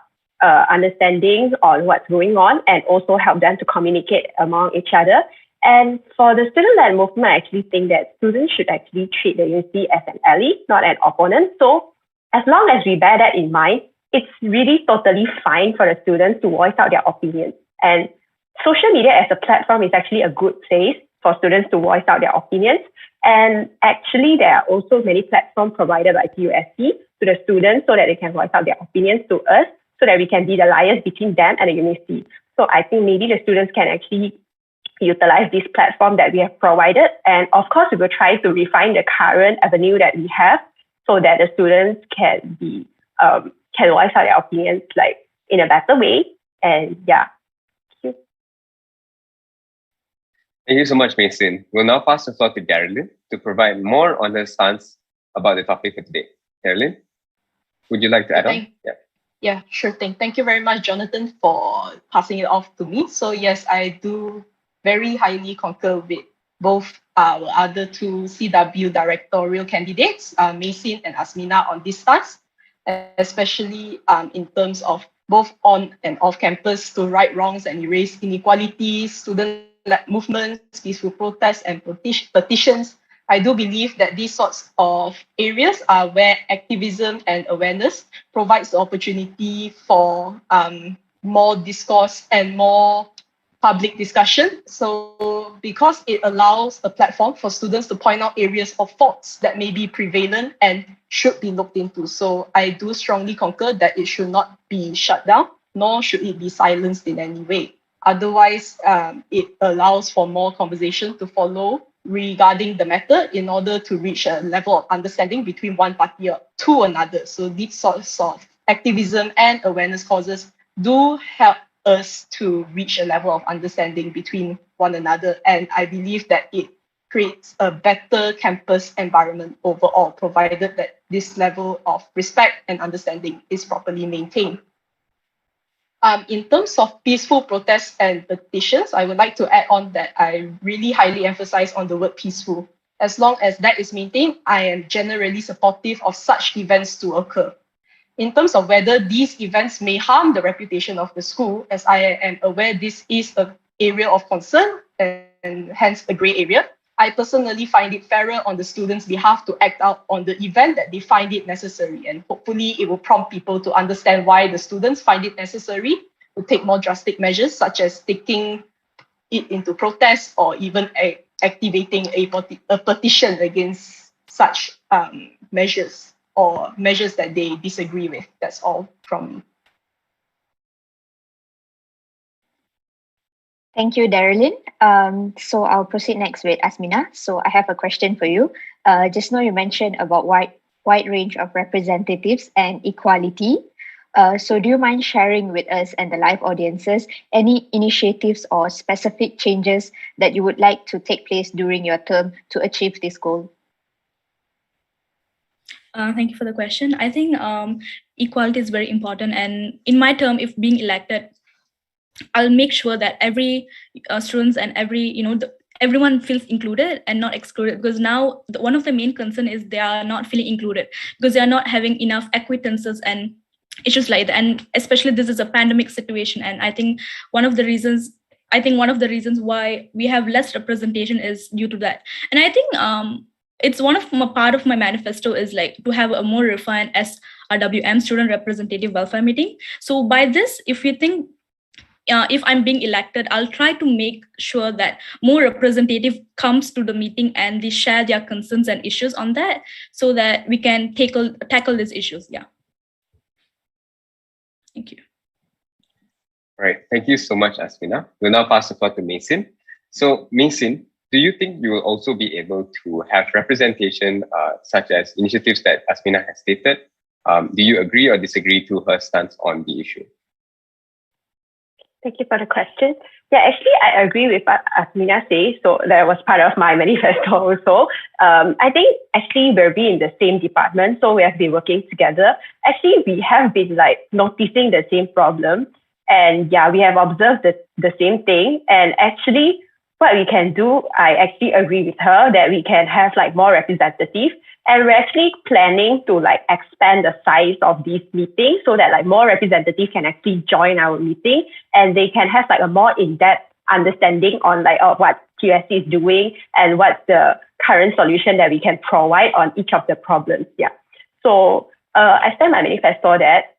understanding on what's going on and also help them to communicate among each other. And for the student-led movement, I actually think that students should actually treat the university as an ally, not an opponent. So as long as we bear that in mind, it's really totally fine for the students to voice out their opinions. And social media as a platform is actually a good place for students to voice out their opinions. And actually, there are also many platforms provided by TUSC to the students so that they can voice out their opinions to us, so that we can be the liaison between them and the university. So I think maybe the students can actually utilize this platform that we have provided. And of course, we will try to refine the current avenue that we have so that the students can be can voice out their opinions in a better way. And yeah. Thank you so much, Mason. We'll now pass the floor to Darlene to provide more on her stance about the topic for today. Darlene, would you like to add on? Yeah, sure thing. Thank you very much, Jonathan, for passing it off to me. So yes, I do very highly concur with both our other 2 CW directorial candidates, Mason and Asmina, on this stance, especially in terms of both on and off campus to right wrongs and erase inequalities, student-led movements, peaceful protests, and petitions. I do believe that these sorts of areas are where activism and awareness provides the opportunity for more discourse and more public discussion. So because it allows a platform for students to point out areas of faults that may be prevalent and should be looked into. So I do strongly concur that it should not be shut down, nor should it be silenced in any way. Otherwise, it allows for more conversation to follow regarding the matter in order to reach a level of understanding between one party to another. So these sorts of activism and awareness causes do help us to reach a level of understanding between one another. And I believe that it creates a better campus environment overall, provided that this level of respect and understanding is properly maintained. In terms of peaceful protests and petitions, I would like to add on that I really highly emphasize on the word peaceful. As long as that is maintained, I am generally supportive of such events to occur. In terms of whether these events may harm the reputation of the school, as I am aware this is an area of concern and hence a gray area, I personally find it fairer on the students' behalf to act out on the event that they find it necessary. And hopefully it will prompt people to understand why the students find it necessary to take more drastic measures, such as taking it into protest or even activating a petition against such measures or measures that they disagree with. That's all from me. Thank you, Darylyn. So I'll proceed next with Asmina. So I have a question for you. Just now you mentioned about wide range of representatives and equality. So do you mind sharing with us and the live audiences any initiatives or specific changes that you would like to take place during your term to achieve this goal? Thank you for the question. I think equality is very important. And in my term, if being elected, I'll make sure that every students and everyone feels included and not excluded, because now one of the main concern is they are not feeling included because they are not having enough acquaintances and issues like that. And especially this is a pandemic situation. And I think one of the reasons why we have less representation is due to that. And I think it's part of my manifesto is like to have a more refined SRWM, student representative welfare meeting. So by this, if you think if I'm being elected, I'll try to make sure that more representative comes to the meeting and they share their concerns and issues on that, so that we can tackle these issues. Yeah. Thank you. All right. Thank you so much, Asmina. We'll now pass the floor to Mason. So, Mason, do you think you will also be able to have representation such as initiatives that Asmina has stated? Do you agree or disagree to her stance on the issue? Thank you for the question. Yeah, actually, I agree with what Asmina says. So that was part of my manifesto also. I think actually we're in the same department, so we have been working together. Actually, we have been like noticing the same problem. And yeah, we have observed the same thing. And actually, what we can do, I actually agree with her that we can have like more representatives. And we're actually planning to like expand the size of these meetings so that like more representatives can actually join our meeting and they can have like a more in-depth understanding on like what TUSC is doing and what's the current solution that we can provide on each of the problems. Yeah. So I sent my manifesto that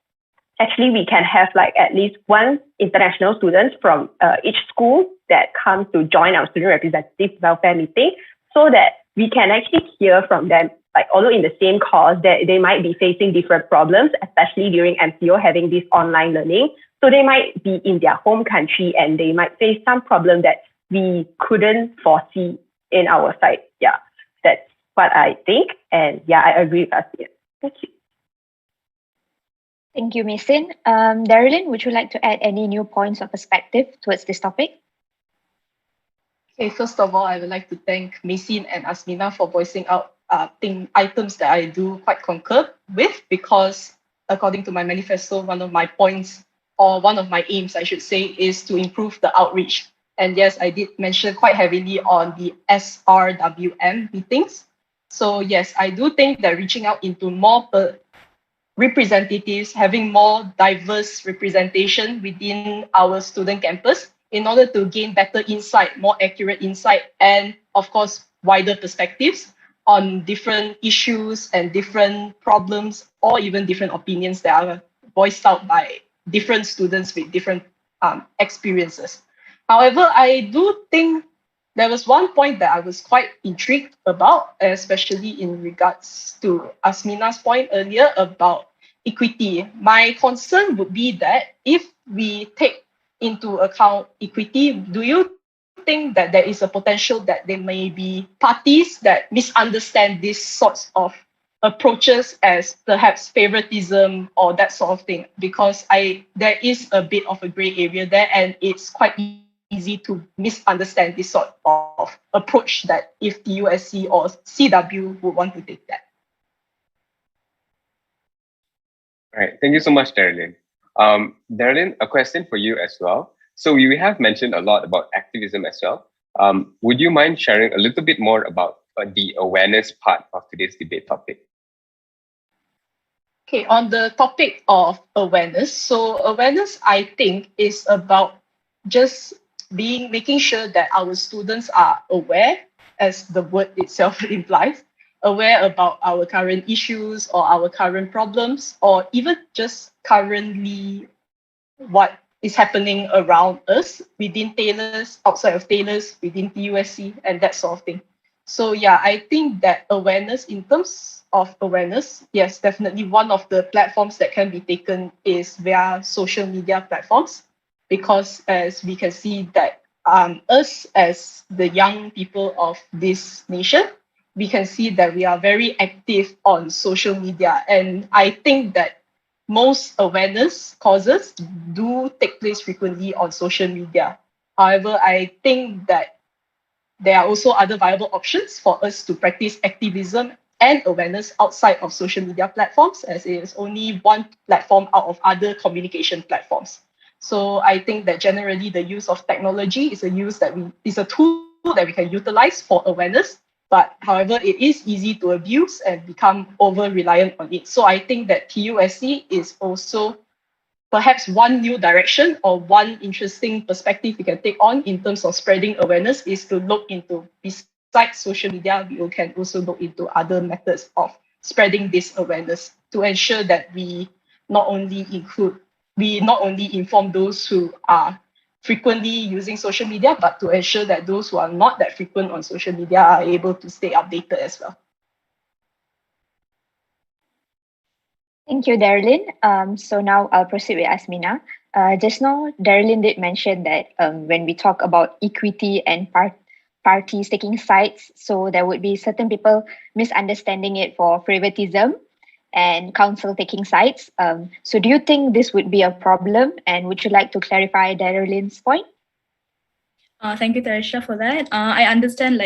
actually we can have like at least one international student from each school that comes to join our student representative welfare meeting, so that we can actually hear from them, like although in the same course, that they might be facing different problems, especially during MCO having this online learning. So they might be in their home country and they might face some problem that we couldn't foresee in our side. Yeah, that's what I think. And yeah, I agree with us here. Thank you. Thank you, Mason. Darylyn, would you like to add any new points of perspective towards this topic? Okay, first of all, I would like to thank Mason and Asmina for voicing out items that I do quite concur with, because according to my manifesto, one of my points, or one of my aims, I should say, is to improve the outreach. And yes, I did mention quite heavily on the SRWM meetings. So yes, I do think that reaching out into more representatives, having more diverse representation within our student campus in order to gain better insight, more accurate insight, and of course, wider perspectives on different issues and different problems, or even different opinions that are voiced out by different students with different experiences. However, I do think there was one point that I was quite intrigued about, especially in regards to Asmina's point earlier about equity. My concern would be that if we take into account equity, do you think that there is a potential that there may be parties that misunderstand these sorts of approaches as perhaps favoritism or that sort of thing? Because there is a bit of a gray area there, and it's quite easy to misunderstand this sort of approach that if the USC or CW would want to take that. All right, thank you so much, Darlene. Darlene, a question for you as well. So we have mentioned a lot about activism as well. Would you mind sharing a little bit more about the awareness part of today's debate topic? Okay, on the topic of awareness, so awareness, I think, is about just making sure that our students are aware, as the word itself implies, aware about our current issues or our current problems, or even just currently what is happening around us within tailors, outside of tailors, within TUSC, and that sort of thing. So yeah, I think that awareness, in terms of awareness, yes, definitely one of the platforms that can be taken is via social media platforms, because as we can see that us as the young people of this nation, we can see that we are very active on social media. And I think that most awareness causes do take place frequently on social media. However, I think that there are also other viable options for us to practice activism and awareness outside of social media platforms, as it is only one platform out of other communication platforms. So I think that generally the use of technology is a tool that we can utilize for awareness. But however, it is easy to abuse and become over-reliant on it. So I think that TUSC is also perhaps one new direction or one interesting perspective we can take on in terms of spreading awareness is to look into, besides social media, we can also look into other methods of spreading this awareness to ensure that we not only inform those who are frequently using social media, but to ensure that those who are not that frequent on social media are able to stay updated as well. Thank you, Darlene. So now I'll proceed with Asmina. Just now, Darlene did mention that when we talk about equity and parties taking sides, so there would be certain people misunderstanding it for favoritism and council taking sides. So do you think this would be a problem? And would you like to clarify Darlene's point? Thank you, Tarisha, for that. I understand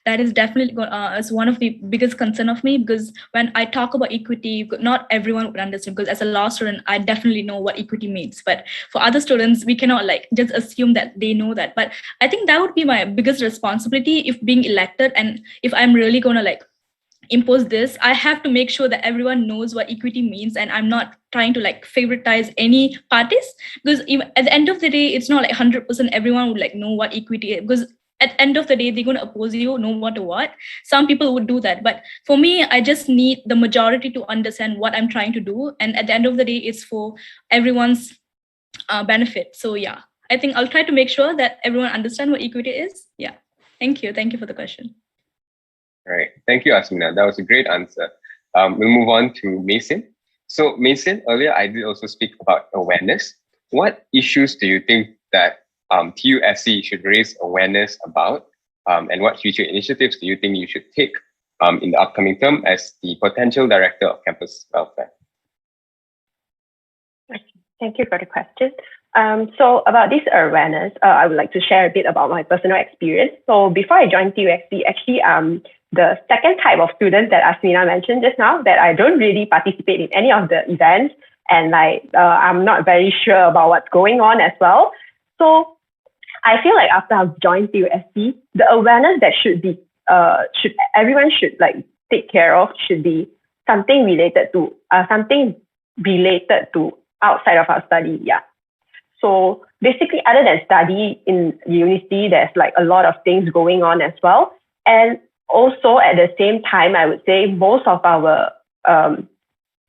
that is definitely is one of the biggest concern of me, because when I talk about equity, not everyone would understand, because as a law student, I definitely know what equity means. But for other students, we cannot just assume that they know that. But I think that would be my biggest responsibility if being elected, and if I'm really going to impose this, I have to make sure that everyone knows what equity means, and I'm not trying to favoritize any parties, because even at the end of the day, it's not 100% everyone would know what equity is, because at the end of the day, they're going to oppose you no matter what. Some people would do that, but for me, I just need the majority to understand what I'm trying to do, and at the end of the day, it's for everyone's benefit. So yeah, I think I'll try to make sure that everyone understand what equity is. Yeah, thank you for the question. All right. Thank you, Asmina. That was a great answer. We'll move on to Mason. So, Mason, earlier I did also speak about awareness. What issues do you think that TUSC should raise awareness about? And what future initiatives do you think you should take in the upcoming term as the potential director of campus welfare? Thank you for the question. So about this awareness, I would like to share a bit about my personal experience. So before I joined TUSC, actually, the second type of student that Asmina mentioned just now, that I don't really participate in any of the events, and I'm not very sure about what's going on as well. So I feel like after I've joined TUSC, the awareness that everyone should take care of should be something related to outside of our study. Yeah. So basically, other than study in university, there's a lot of things going on as well. And also at the same time, I would say most of our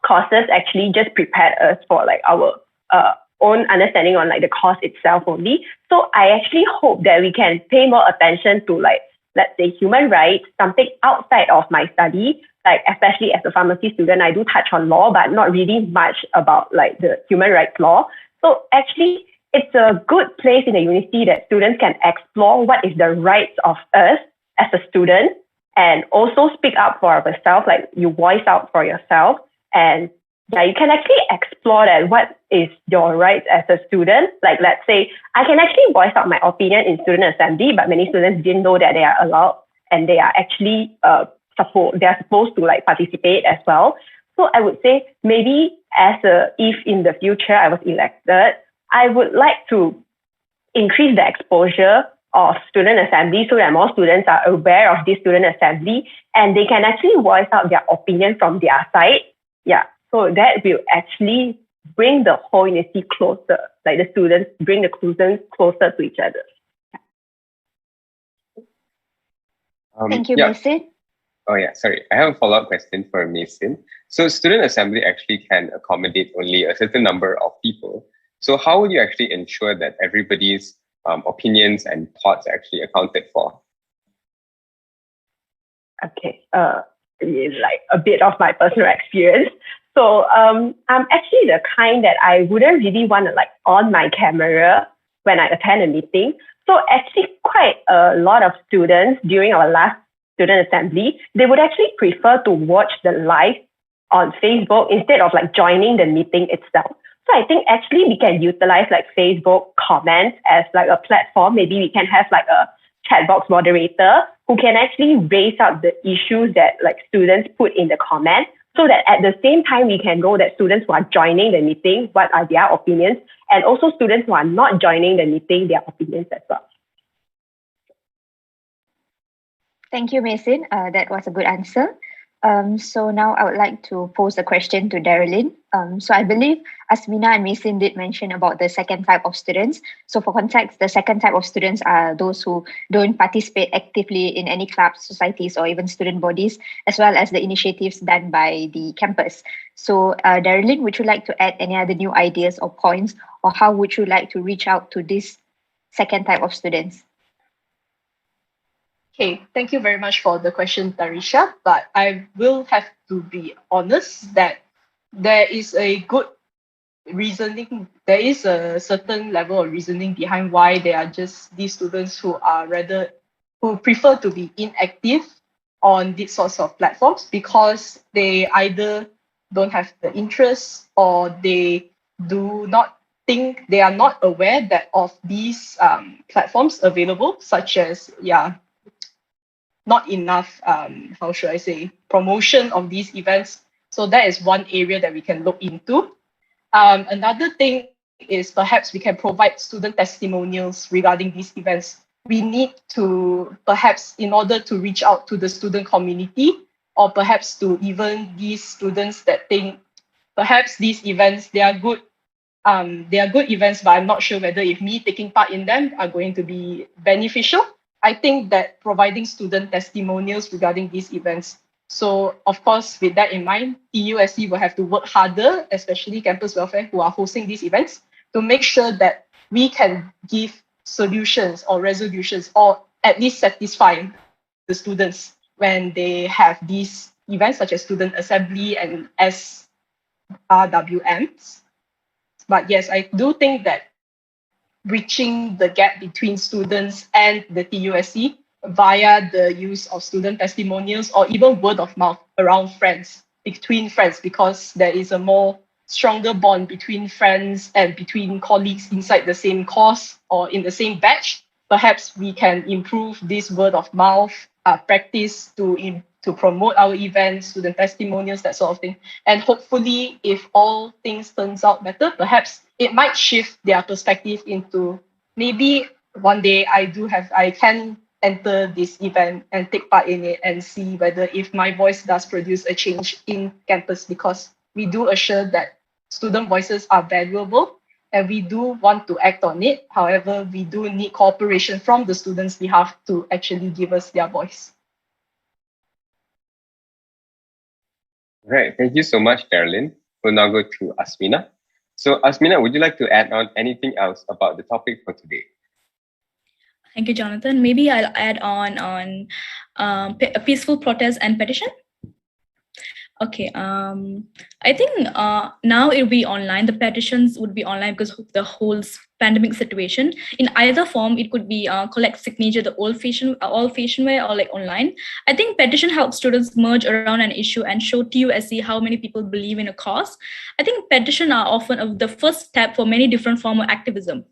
courses actually just prepared us for our own understanding on the course itself only. So I actually hope that we can pay more attention to let's say human rights, something outside of my study. Especially as a pharmacy student, I do touch on law, but not really much about the human rights law. So actually, it's a good place in the university that students can explore what is the rights of us as a student and also speak up for ourselves, like you voice out for yourself. And yeah, you can actually explore that what is your rights as a student. Like let's say I can actually voice out my opinion in student assembly, but many students didn't know that they are allowed and they are actually supposed to like participate as well. So I would say maybe if in the future I was elected, I would like to increase the exposure of student assembly so that more students are aware of this student assembly and they can actually voice out their opinion from their side. Yeah, so that will actually bring the whole university closer, like the students bring the students closer to each other. Thank you, yeah. Mason. Oh yeah, sorry. I have a follow-up question for Mason. So student assembly actually can accommodate only a certain number of people. So how will you actually ensure that everybody's opinions and thoughts are actually accounted for? Okay, like a bit of my personal experience. So I'm actually the kind that I wouldn't really want to like on my camera when I attend a meeting. So actually quite a lot of students during our last student assembly, they would actually prefer to watch the live on Facebook instead of like joining the meeting itself. So I think actually we can utilize like Facebook comments as like a platform. Maybe we can have like a chat box moderator who can actually raise out the issues that like students put in the comment so that at the same time we can know that students who are joining the meeting, what are their opinions, and also students who are not joining the meeting, their opinions as well. Thank you, Mason. That was a good answer. So now I would like to pose a question to Darylyn. So I believe Asmina and Mason did mention about the second type of students. So for context, the second type of students are those who don't participate actively in any clubs, societies, or even student bodies, as well as the initiatives done by the campus. So Darylyn, would you like to add any other new ideas or points, or how would you like to reach out to this second type of students? Okay, thank you very much for the question, Tarisha. But I will have to be honest that there is a good reasoning, there is a certain level of reasoning behind why there are just these students who prefer to be inactive on these sorts of platforms because they either don't have the interest or they do not think they are not aware that of these platforms available, such as not enough, how should I say, promotion of these events. So that is one area that we can look into. Another thing is perhaps we can provide student testimonials regarding these events. We need to perhaps, in order to reach out to the student community, or perhaps to even these students that think perhaps these events, they are good events, but I'm not sure whether if me taking part in them are going to be beneficial. I think that providing student testimonials regarding these events. So of course, with that in mind, TUSC will have to work harder, especially campus welfare who are hosting these events, to make sure that we can give solutions or resolutions, or at least satisfy the students when they have these events such as student assembly and SRWMs. But yes, I do think that bridging the gap between students and the TUSC via the use of student testimonials or even word of mouth around friends, between friends, because there is a more stronger bond between friends and between colleagues inside the same course or in the same batch. Perhaps we can improve this word of mouth practice to promote our events, student testimonials, that sort of thing. And hopefully, if all things turns out better, perhaps it might shift their perspective into maybe one day I can enter this event and take part in it and see whether if my voice does produce a change in campus, because we do assure that student voices are valuable and we do want to act on it. However, we do need cooperation from the students' behalf to actually give us their voice. Right. Thank you so much, Darylyn. We'll now go to Asmina. So Asmina, would you like to add on anything else about the topic for today? Thank you, Jonathan. Maybe I'll add on a peaceful protest and petition. Okay. I think now it'll be online. The petitions would be online because of the whole pandemic situation. In either form, it could be collect signature the old-fashioned way or like online. I think petition helps students merge around an issue and show TUSC how many people believe in a cause. I think petition are often the first step for many different form of activism.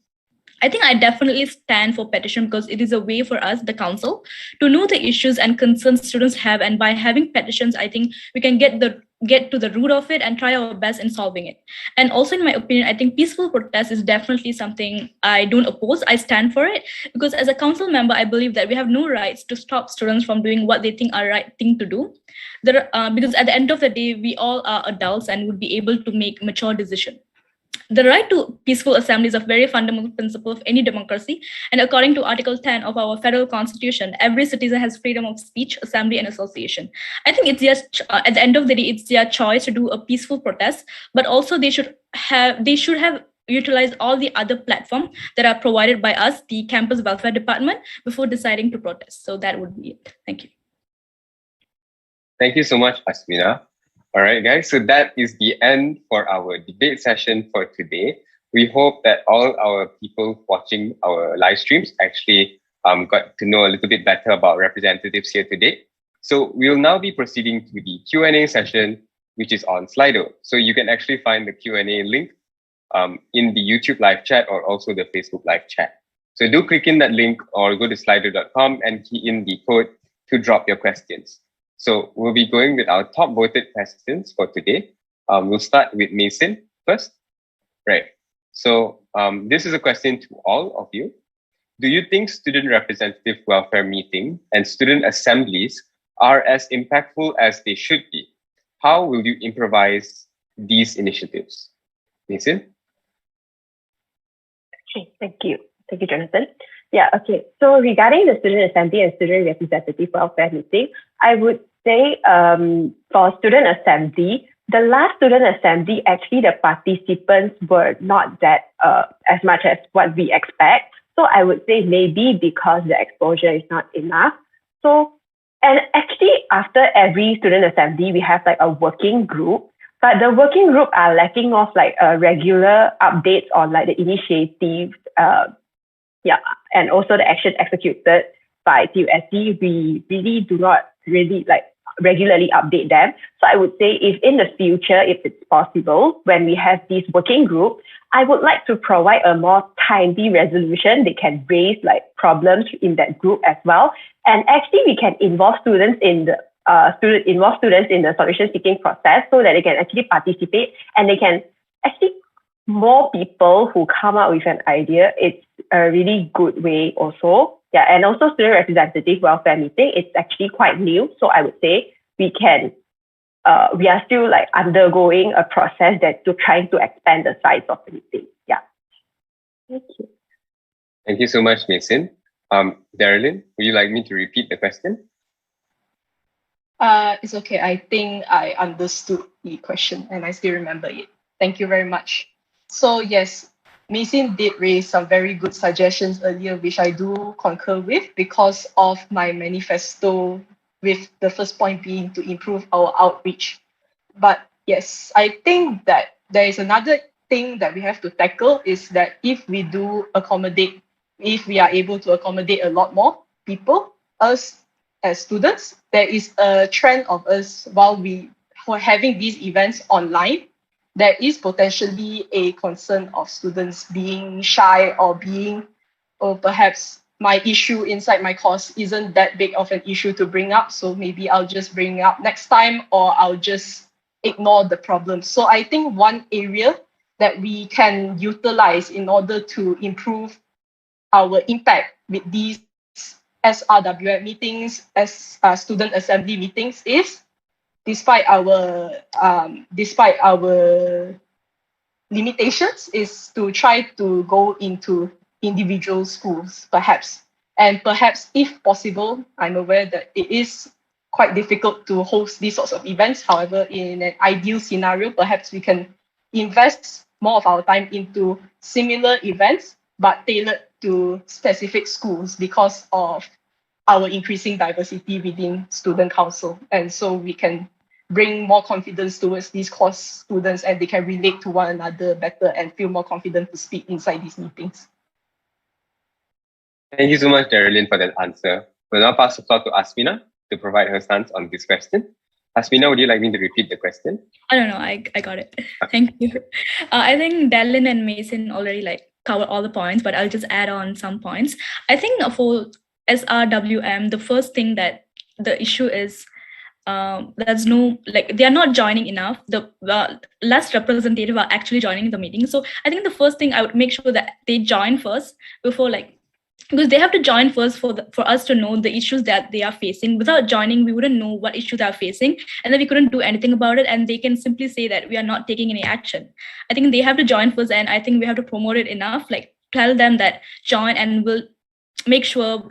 I think I definitely stand for petition because it is a way for us, the council, to know the issues and concerns students have. And by having petitions, I think we can get to the root of it and try our best in solving it. And also, in my opinion, I think peaceful protest is definitely something I don't oppose. I stand for it because as a council member, I believe that we have no rights to stop students from doing what they think are right thing to do. Because at the end of the day, we all are adults and would be able to make mature decisions. The right to peaceful assembly is a very fundamental principle of any democracy. And according to Article 10 of our federal constitution, every citizen has freedom of speech, assembly, and association. I think it's just, at the end of the day, it's their choice to do a peaceful protest, but also they should have utilized all the other platforms that are provided by us, the campus welfare department, before deciding to protest. So that would be it. Thank you. Thank you so much, Asmina. All right, guys, so that is the end for our debate session for today. We hope that all our people watching our live streams actually got to know a little bit better about representatives here today. So we'll now be proceeding to the Q&A session, which is on Slido. So you can actually find the Q&A link in the YouTube live chat or also the Facebook live chat. So do click in that link or go to slido.com and key in the code to drop your questions. So we'll be going with our top voted questions for today. We'll start with Mason first. Right. So this is a question to all of you. Do you think student representative welfare meeting and student assemblies are as impactful as they should be? How will you improvise these initiatives? Mason? Okay, thank you. Thank you, Jonathan. Yeah, okay. So regarding the student assembly and student representative welfare meeting, I would say for student assembly, the last student assembly, actually the participants were not that as much as what we expect. So I would say maybe because the exposure is not enough. So, and actually after every student assembly, we have like a working group, but the working group are lacking of like regular updates on like the initiatives, and also the action executed by TUSC. We really do not really like regularly update them. So I would say if in the future, if it's possible, when we have this working group, I would like to provide a more timely resolution. They can raise like problems in that group as well. And actually we can involve students in the solution seeking process so that they can actually participate and they can actually more people who come up with an idea. It's a really good way also. Yeah, and also student representative welfare meeting, it's actually quite new. So I would say we are still like undergoing a process that to trying to expand the size of the meeting. Yeah. Thank you. Thank you so much, Mason. Darylyn, would you like me to repeat the question? It's okay. I think I understood the question and I still remember it. Thank you very much. So yes, Mason did raise some very good suggestions earlier, which I do concur with because of my manifesto, with the first point being to improve our outreach. But yes, I think that there is another thing that we have to tackle is that if we are able to accommodate a lot more people, us as students, there is a trend of us while we were having these events online, there is potentially a concern of students being shy or perhaps my issue inside my course isn't that big of an issue to bring up. So maybe I'll just bring it up next time or I'll just ignore the problem. So I think one area that we can utilize in order to improve our impact with these SRWM meetings, as student assembly meetings is, despite our limitations, is to try to go into individual schools, perhaps. And perhaps, if possible, I'm aware that it is quite difficult to host these sorts of events. However, in an ideal scenario, perhaps we can invest more of our time into similar events, but tailored to specific schools because of our increasing diversity within student council. And so we can bring more confidence towards these course students, and they can relate to one another better and feel more confident to speak inside these meetings. Thank you so much, Darylyn, for that answer. We'll now pass the floor to Asmina to provide her stance on this question. Asmina, would you like me to repeat the question? I don't know. I got it. Thank you. I think Darylyn and Mason already cover all the points, but I'll just add on some points. I think for SRWM, the first thing that the issue is there's no they are not joining enough. The less representative are actually joining the meeting. So I think the first thing I would make sure that they join first before because they have to join first for us to know the issues that they are facing. Without joining, we wouldn't know what issues they are facing, and then we couldn't do anything about it, and they can simply say that we are not taking any action. I think they have to join first, and I think we have to promote it enough, tell them that join, and we'll make sure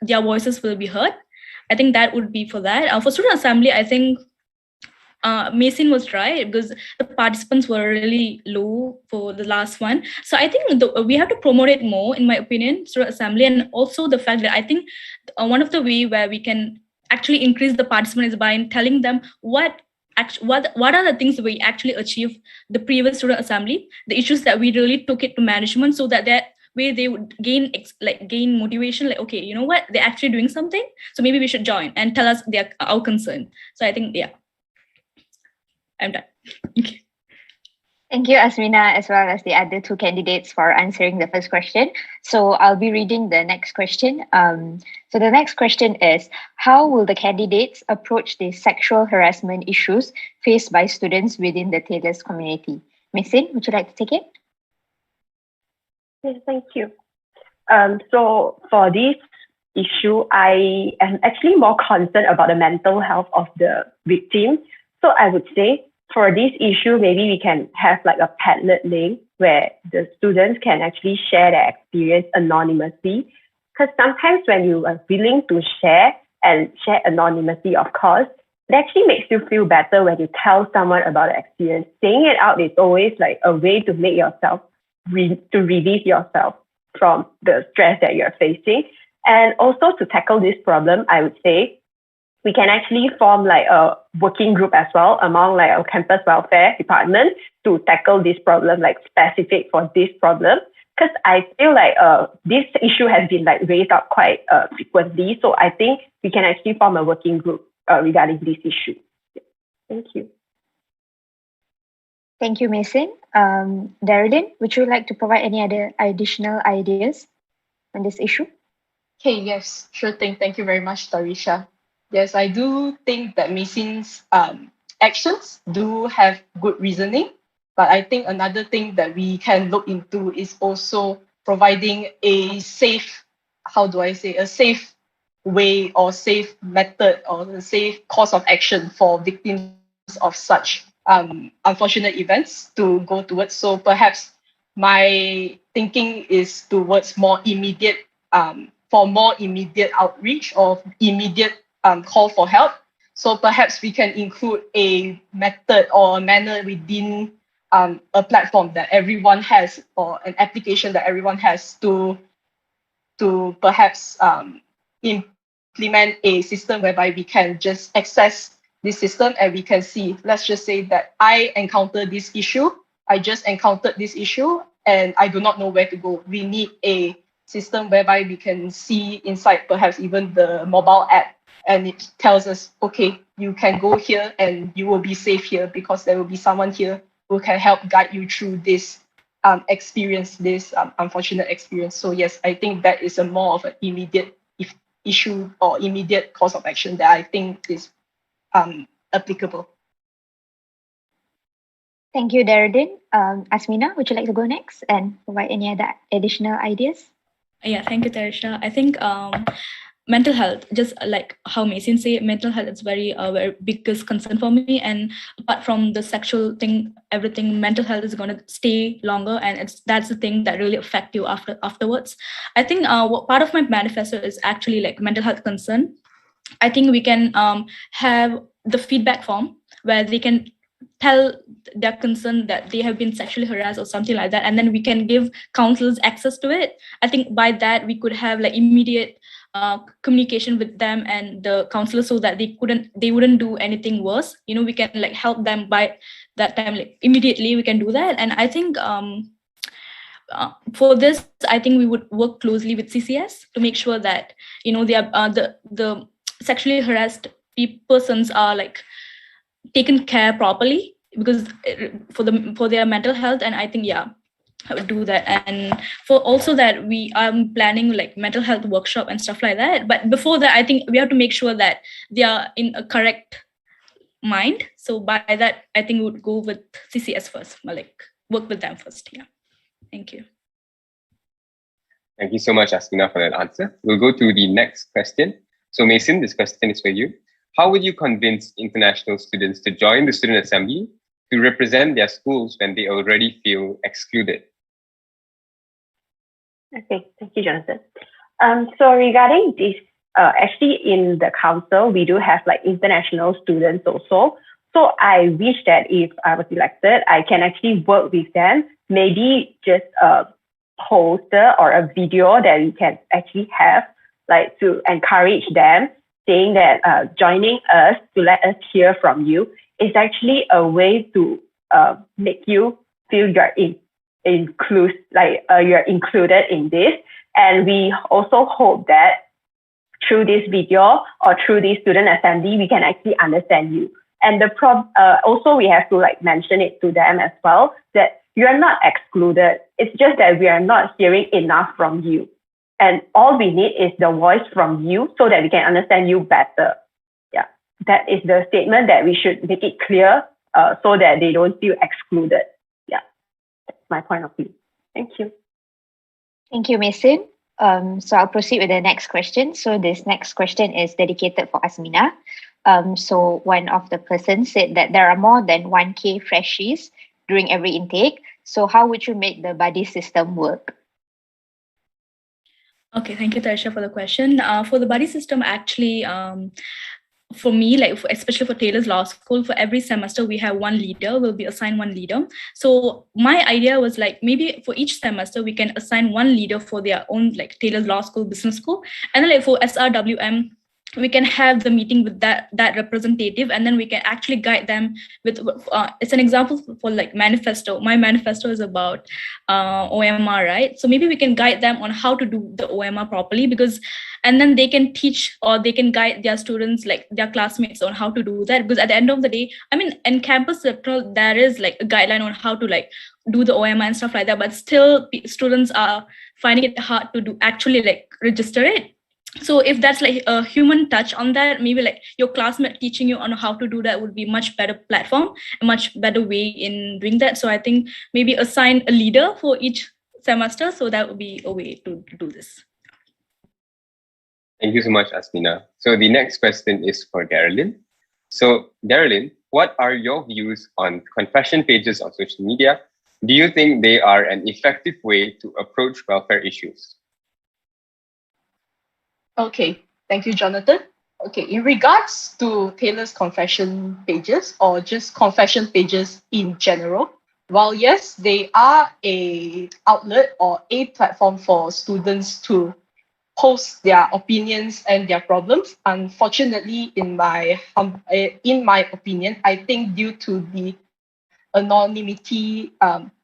their voices will be heard. I think that would be for that. For student assembly, I think Mason was right, because the participants were really low for the last one. So I think we have to promote it more, in my opinion, student assembly. And also the fact that I think one of the way where we can actually increase the participant is by telling them what are the things that we actually achieved the previous student assembly, the issues that we really took it to management, so that way they would gain motivation, okay, you know what, they're actually doing something, so maybe we should join and tell us our concern. So I think, yeah, I'm done. Okay. Thank you, Asmina, as well as the other two candidates for answering the first question. So I'll be reading the next question. So the next question is, how will the candidates approach the sexual harassment issues faced by students within the TUSC community? Mason, would you like to take it? Yes, thank you. So for this issue, I am actually more concerned about the mental health of the victim. So I would say for this issue, maybe we can have a Padlet link where the students can actually share their experience anonymously. Because sometimes when you are willing to share anonymously, of course, it actually makes you feel better when you tell someone about the experience. Saying it out is always a way to make yourself, to relieve yourself from the stress that you're facing. And also to tackle this problem, I would say, we can actually form a working group as well among our campus welfare department to tackle this problem, specific for this problem. Because I feel this issue has been raised up quite frequently. So I think we can actually form a working group regarding this issue. Thank you. Thank you, Mason. Darylyn, would you like to provide any other additional ideas on this issue? Okay, yes, sure thing. Thank you very much, Tarisha. Yes, I do think that Mason's actions do have good reasoning, but I think another thing that we can look into is also providing a safe, a safe way or safe method or a safe course of action for victims of such unfortunate events to go towards. So perhaps my thinking is towards more immediate, for more immediate outreach or immediate call for help. So perhaps we can include a method or a manner within a platform that everyone has, or an application that everyone has to perhaps implement a system whereby we can just access this system and we can see, let's just say that I encountered this issue, I just encountered this issue and I do not know where to go. We need a system whereby we can see inside perhaps even the mobile app, and it tells us, okay, you can go here and you will be safe here because there will be someone here who can help guide you through this experience, this unfortunate experience. So yes, I think that is a more of an immediate issue or immediate course of action that I think is applicable. Thank you, Darylyn. Asmina, would you like to go next and provide any other additional ideas? Yeah, thank you, Tarisha. I think mental health, just like how Mason said, mental health is very biggest concern for me. And apart from the sexual thing, everything, mental health is going to stay longer, and that's the thing that really affect you afterwards. I think what part of my manifesto is actually mental health concern. I think we can have the feedback form where they can tell their concern that they have been sexually harassed or something like that, and then we can give counselors access to it. I think by that we could have immediate communication with them and the counselors so that they wouldn't do anything worse. We can like help them by that time, like immediately we can do that. And I think for this, I think we would work closely with CCS to make sure that they are the sexually harassed persons are like taken care properly, because for their mental health. And I think I would do that. And for also that we are planning like mental health workshop and stuff like that. But before that, I think we have to make sure that they are in a correct mind. So by that, I think we would go with CCS first, like work with them first. Yeah. Thank you. Thank you so much, Asmina, for that answer. We'll go to the next question. So Mason, this question is for you. How would you convince international students to join the Student Assembly to represent their schools when they already feel excluded? Okay, thank you, Jonathan. So regarding this, actually in the council, we do have like international students also. So I wish that if I was elected, I can actually work with them, maybe just a poster or a video that we can actually have, like to encourage them, saying that joining us to let us hear from you is actually a way to make you feel you're you're included in this. And we also hope that through this video or through this student assembly, we can actually understand you. And also we have to like mention it to them as well, that you are not excluded. It's just that we are not hearing enough from you. And all we need is the voice from you so that we can understand you better. Yeah, that is the statement that we should make it clear so that they don't feel excluded. Yeah, that's my point of view. Thank you. Thank you, Mason. So I'll proceed with the next question. So this next question is dedicated for Asmina. So one of the persons said that there are more than 1K freshies during every intake. So how would you make the buddy system work? Okay, thank you, Tarisha, for the question. For the buddy system, actually, for me, like especially for Taylor's Law School, for every semester we have one leader, will be assigned one leader. So my idea was like maybe for each semester we can assign one leader for their own like Taylor's Law School, Business School, and then like for SRWM, we can have the meeting with that representative, and then we can actually guide them with it's an example for like manifesto. My manifesto is about OMR, right? So maybe we can guide them on how to do the OMR properly, and then they can teach or they can guide their students, like their classmates, on how to do that. Because at the end of the day, I mean, in campus Electoral, there is like a guideline on how to like do the OMR and stuff like that, but still students are finding it hard to do actually like register it. So if that's like a human touch on that, maybe like your classmate teaching you on how to do that would be much better platform, a much better way in doing that. So I think maybe assign a leader for each semester. So that would be a way to do this. Thank you so much, Asmina. So the next question is for Darylyn. So Darylyn, what are your views on confession pages on social media? Do you think they are an effective way to approach welfare issues? Okay, thank you, Jonathan. Okay, in regards to Taylor's confession pages or just confession pages in general, while yes, they are a outlet or a platform for students to post their opinions and their problems, unfortunately, in my opinion, I think due to the anonymity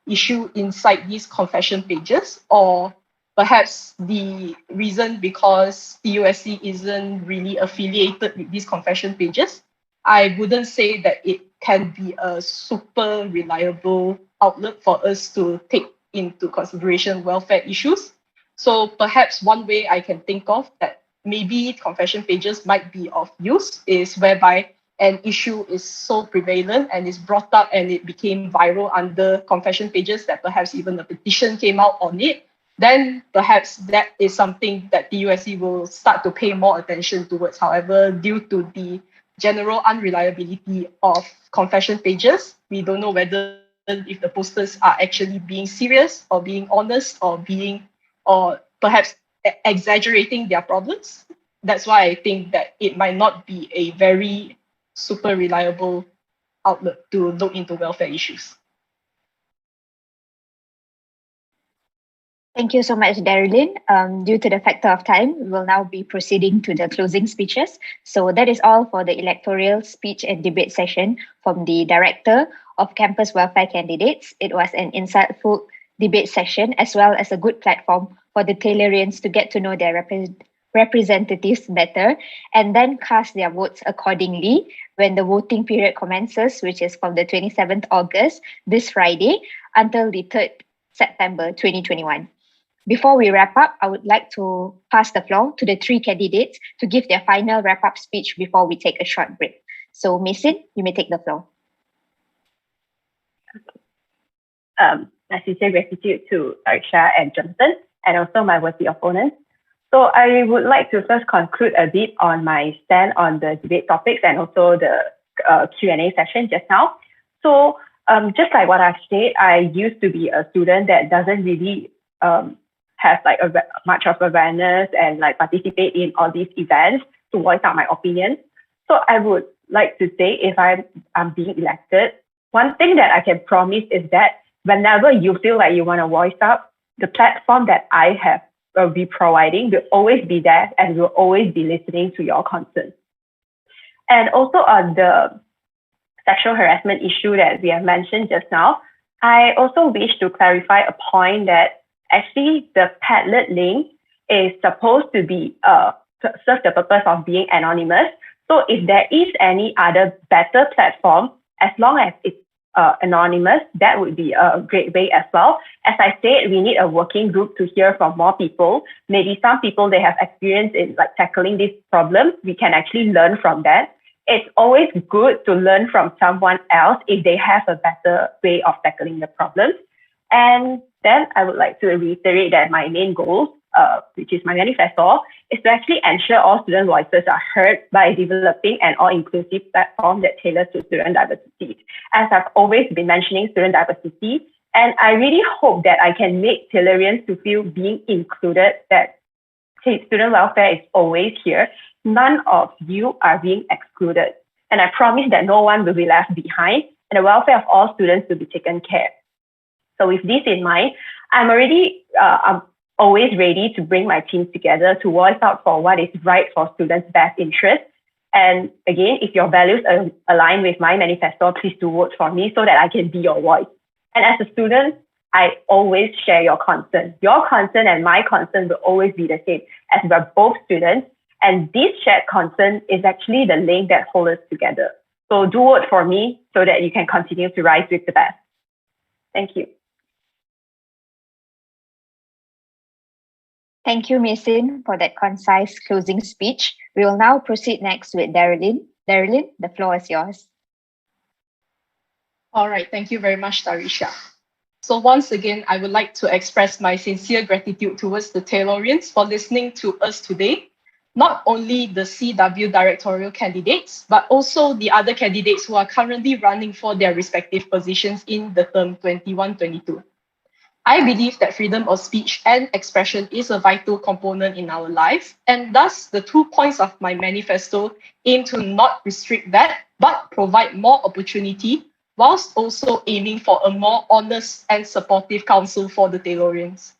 issue inside these confession pages, or perhaps the reason because TUSC isn't really affiliated with these confession pages, I wouldn't say that it can be a super reliable outlet for us to take into consideration welfare issues. So perhaps one way I can think of that maybe confession pages might be of use is whereby an issue is so prevalent and is brought up and it became viral under confession pages that perhaps even a petition came out on it, then perhaps that is something that the USC will start to pay more attention towards. However, due to the general unreliability of confession pages, we don't know whether if the posters are actually being serious or being honest or perhaps exaggerating their problems. That's why I think that it might not be a very super reliable outlet to look into welfare issues. Thank you so much, Darylyn. Due to the factor of time, we will now be proceeding to the closing speeches. So that is all for the electoral speech and debate session from the Director of Campus Welfare Candidates. It was an insightful debate session as well as a good platform for the Taylorians to get to know their representatives better and then cast their votes accordingly when the voting period commences, which is from the 27th August, this Friday, until the 3rd September 2021. Before we wrap up, I would like to pass the floor to the three candidates to give their final wrap-up speech before we take a short break. So, Mason, you may take the floor. My sincere gratitude to Tarisha and Jonathan, and also my worthy opponents. So I would like to first conclude a bit on my stand on the debate topics and also the Q&A session just now. So just like what I've said, I used to be a student that doesn't really have like much of awareness and like participate in all these events to voice out my opinion. So I would like to say, if I'm being elected, one thing that I can promise is that whenever you feel like you want to voice up, the platform that I have will be providing will always be there and will always be listening to your concerns. And also on the sexual harassment issue that we have mentioned just now, I also wish to clarify a point that actually the Padlet link is supposed to be serve the purpose of being anonymous. So if there is any other better platform, as long as it's anonymous, that would be a great way as well. As I said, we need a working group to hear from more people. Maybe some people, they have experience in like tackling this problem. We can actually learn from that. It's always good to learn from someone else if they have a better way of tackling the problem. And then I would like to reiterate that my main goals, which is my manifesto, is to actually ensure all student voices are heard by developing an all-inclusive platform that tailors to student diversity. As I've always been mentioning student diversity, and I really hope that I can make Taylorians to feel being included, that student welfare is always here. None of you are being excluded. And I promise that no one will be left behind and the welfare of all students will be taken care. So with this in mind, I'm always ready to bring my team together to voice out for what is right for students' best interest. And again, if your values align with my manifesto, please do vote for me so that I can be your voice. And as a student, I always share your concern. Your concern and my concern will always be the same, as we're both students. And this shared concern is actually the link that holds us together. So do vote for me so that you can continue to rise with the best. Thank you. Thank you, Mason, for that concise closing speech. We will now proceed next with Darylyn. Darylyn, the floor is yours. All right, thank you very much, Tarisha. So once again, I would like to express my sincere gratitude towards the Taylorians for listening to us today. Not only the CW directorial candidates, but also the other candidates who are currently running for their respective positions in the term 21-22. I believe that freedom of speech and expression is a vital component in our life, and thus the 2 points of my manifesto aim to not restrict that, but provide more opportunity, whilst also aiming for a more honest and supportive council for the Taylorians.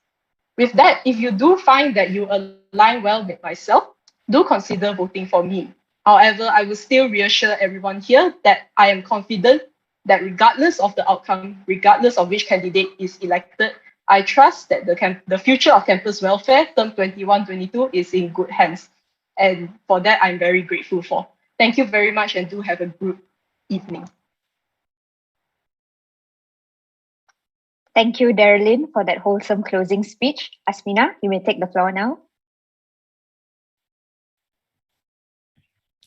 With that, if you do find that you align well with myself, do consider voting for me. However, I will still reassure everyone here that I am confident that regardless of the outcome, regardless of which candidate is elected, I trust that the future of campus welfare, term 21-22, is in good hands. And for that, I'm very grateful for. Thank you very much and do have a good evening. Thank you, Darylyn, for that wholesome closing speech. Asmina, you may take the floor now.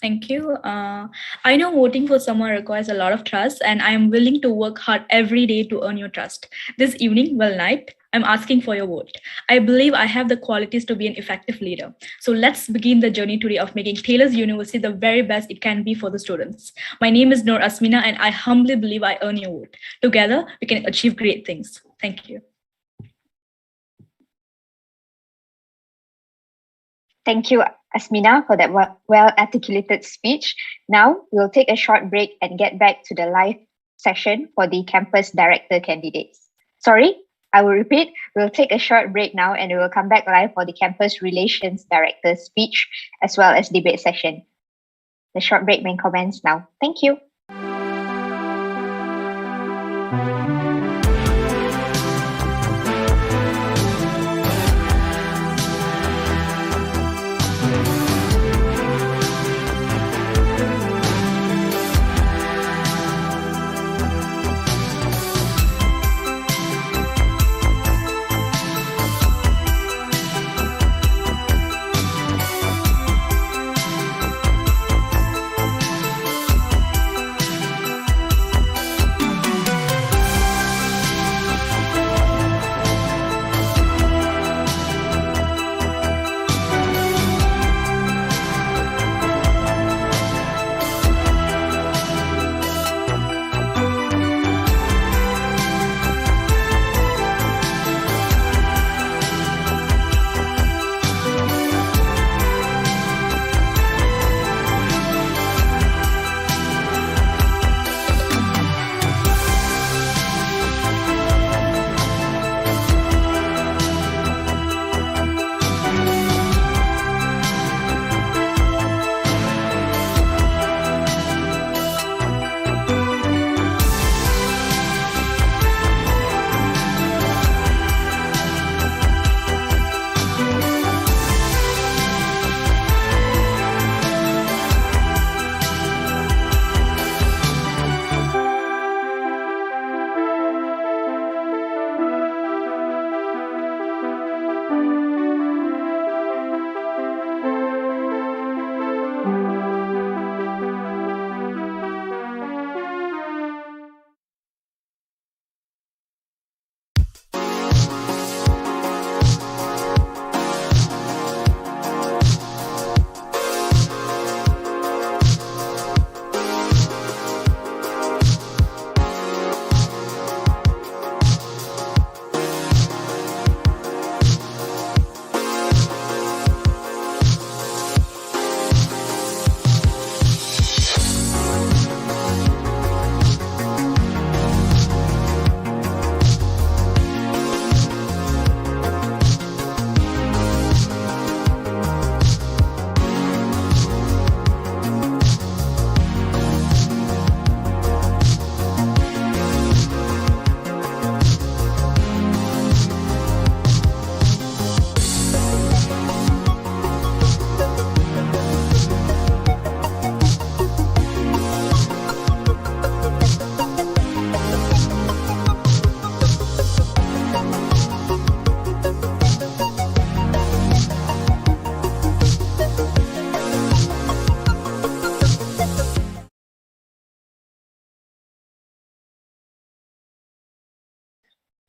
Thank you. I know voting for someone requires a lot of trust, and I am willing to work hard every day to earn your trust. This evening, well, night, I'm asking for your vote. I believe I have the qualities to be an effective leader. So let's begin the journey today of making Taylor's University the very best it can be for the students. My name is Noor Asmina, and I humbly believe I earn your vote. Together, we can achieve great things. Thank you. Thank you, Asmina, for that well-articulated speech. Now, we'll take a short break and get back to the live session for the campus director candidates. Sorry, I will repeat, we'll take a short break now and we will come back live for the Campus Relations Director's speech as well as debate session. The short break may commence now. Thank you.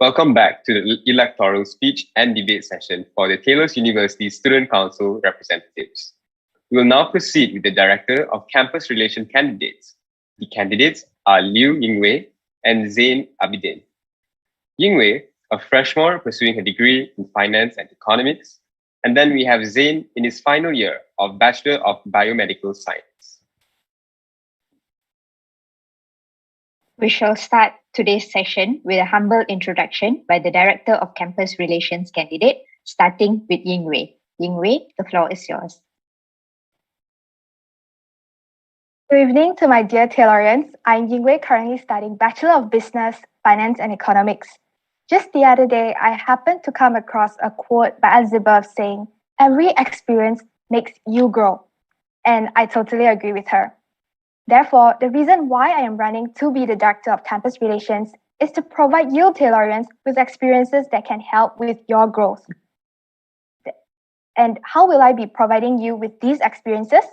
Welcome back to the electoral speech and debate session for the Taylor's University Student Council representatives. We will now proceed with the Director of Campus Relation candidates. The candidates are Liu Yingwei and Zain Abidin. Yingwei, a freshman pursuing her degree in Finance and Economics, and then we have Zain in his final year of Bachelor of Biomedical Science. We shall start today's session with a humble introduction by the Director of Campus Relations candidate, starting with Yingwei. Yingwei, the floor is yours. Good evening to my dear Taylorians. I'm Yingwei, currently studying Bachelor of Business, Finance and Economics. Just the other day, I happened to come across a quote by Elizabeth saying, "Every experience makes you grow." And I totally agree with her. Therefore, the reason why I am running to be the Director of Campus Relations is to provide you Taylorians with experiences that can help with your growth. And how will I be providing you with these experiences?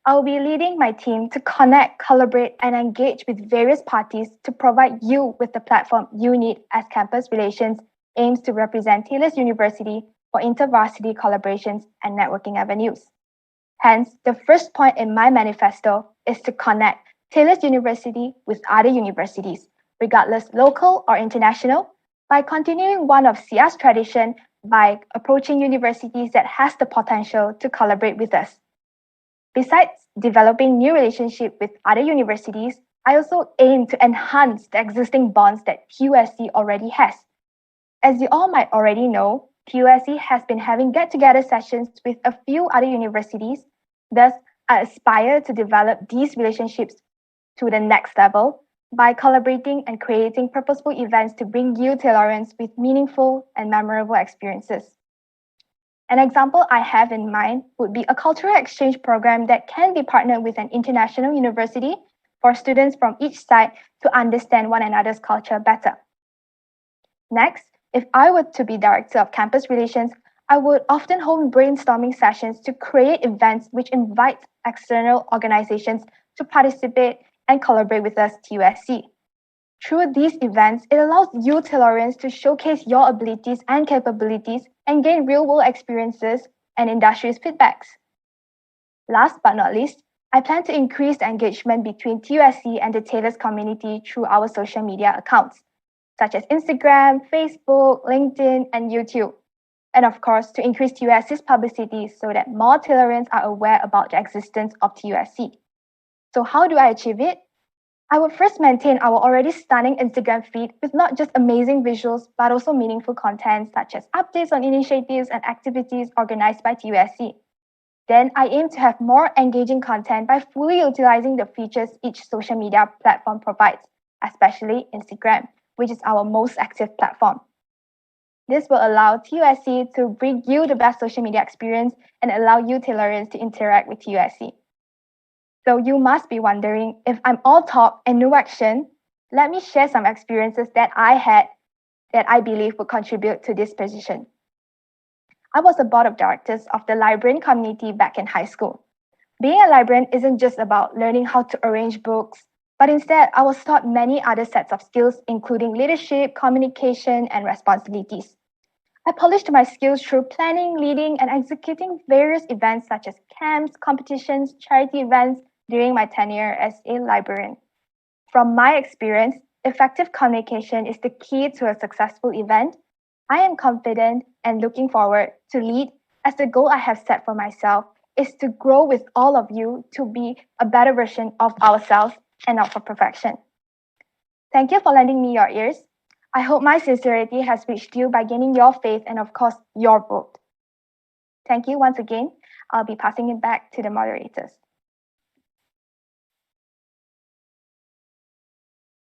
I'll be leading my team to connect, collaborate, and engage with various parties to provide you with the platform you need as Campus Relations aims to represent Taylor's University for inter-varsity collaborations and networking avenues. Hence, the first point in my manifesto is to connect Taylor's University with other universities, regardless local or international, by continuing one of SIA's tradition by approaching universities that has the potential to collaborate with us. Besides developing new relationships with other universities, I also aim to enhance the existing bonds that TUSC already has. As you all might already know, TUSC has been having get-together sessions with a few other universities. Thus, I aspire to develop these relationships to the next level by collaborating and creating purposeful events to bring you Taylorians with meaningful and memorable experiences. An example I have in mind would be a cultural exchange program that can be partnered with an international university for students from each side to understand one another's culture better. Next, if I were to be director of campus relations, I would often hold brainstorming sessions to create events which invite external organizations to participate and collaborate with us, TUSC. Through these events, it allows you Taylorians to showcase your abilities and capabilities and gain real-world experiences and industry's feedbacks. Last but not least, I plan to increase the engagement between TUSC and the Taylors community through our social media accounts, such as Instagram, Facebook, LinkedIn, and YouTube. And of course, to increase TUSC's publicity so that more Taylorians are aware about the existence of TUSC. So how do I achieve it? I would first maintain our already stunning Instagram feed with not just amazing visuals, but also meaningful content such as updates on initiatives and activities organized by TUSC. Then I aim to have more engaging content by fully utilizing the features each social media platform provides, especially Instagram, which is our most active platform. This will allow TUSC to bring you the best social media experience and allow you Taylorians to interact with TUSC. So you must be wondering, if I'm all talk and no action, let me share some experiences that I had that I believe would contribute to this position. I was a board of directors of the librarian community back in high school. Being a librarian isn't just about learning how to arrange books, but instead I was taught many other sets of skills, including leadership, communication, and responsibilities. I polished my skills through planning, leading, and executing various events such as camps, competitions, charity events during my tenure as a librarian. From my experience, effective communication is the key to a successful event. I am confident and looking forward to lead, as the goal I have set for myself is to grow with all of you to be a better version of ourselves and of our perfection. Thank you for lending me your ears. I hope my sincerity has reached you by gaining your faith and, of course, your vote. Thank you once again. I'll be passing it back to the moderators.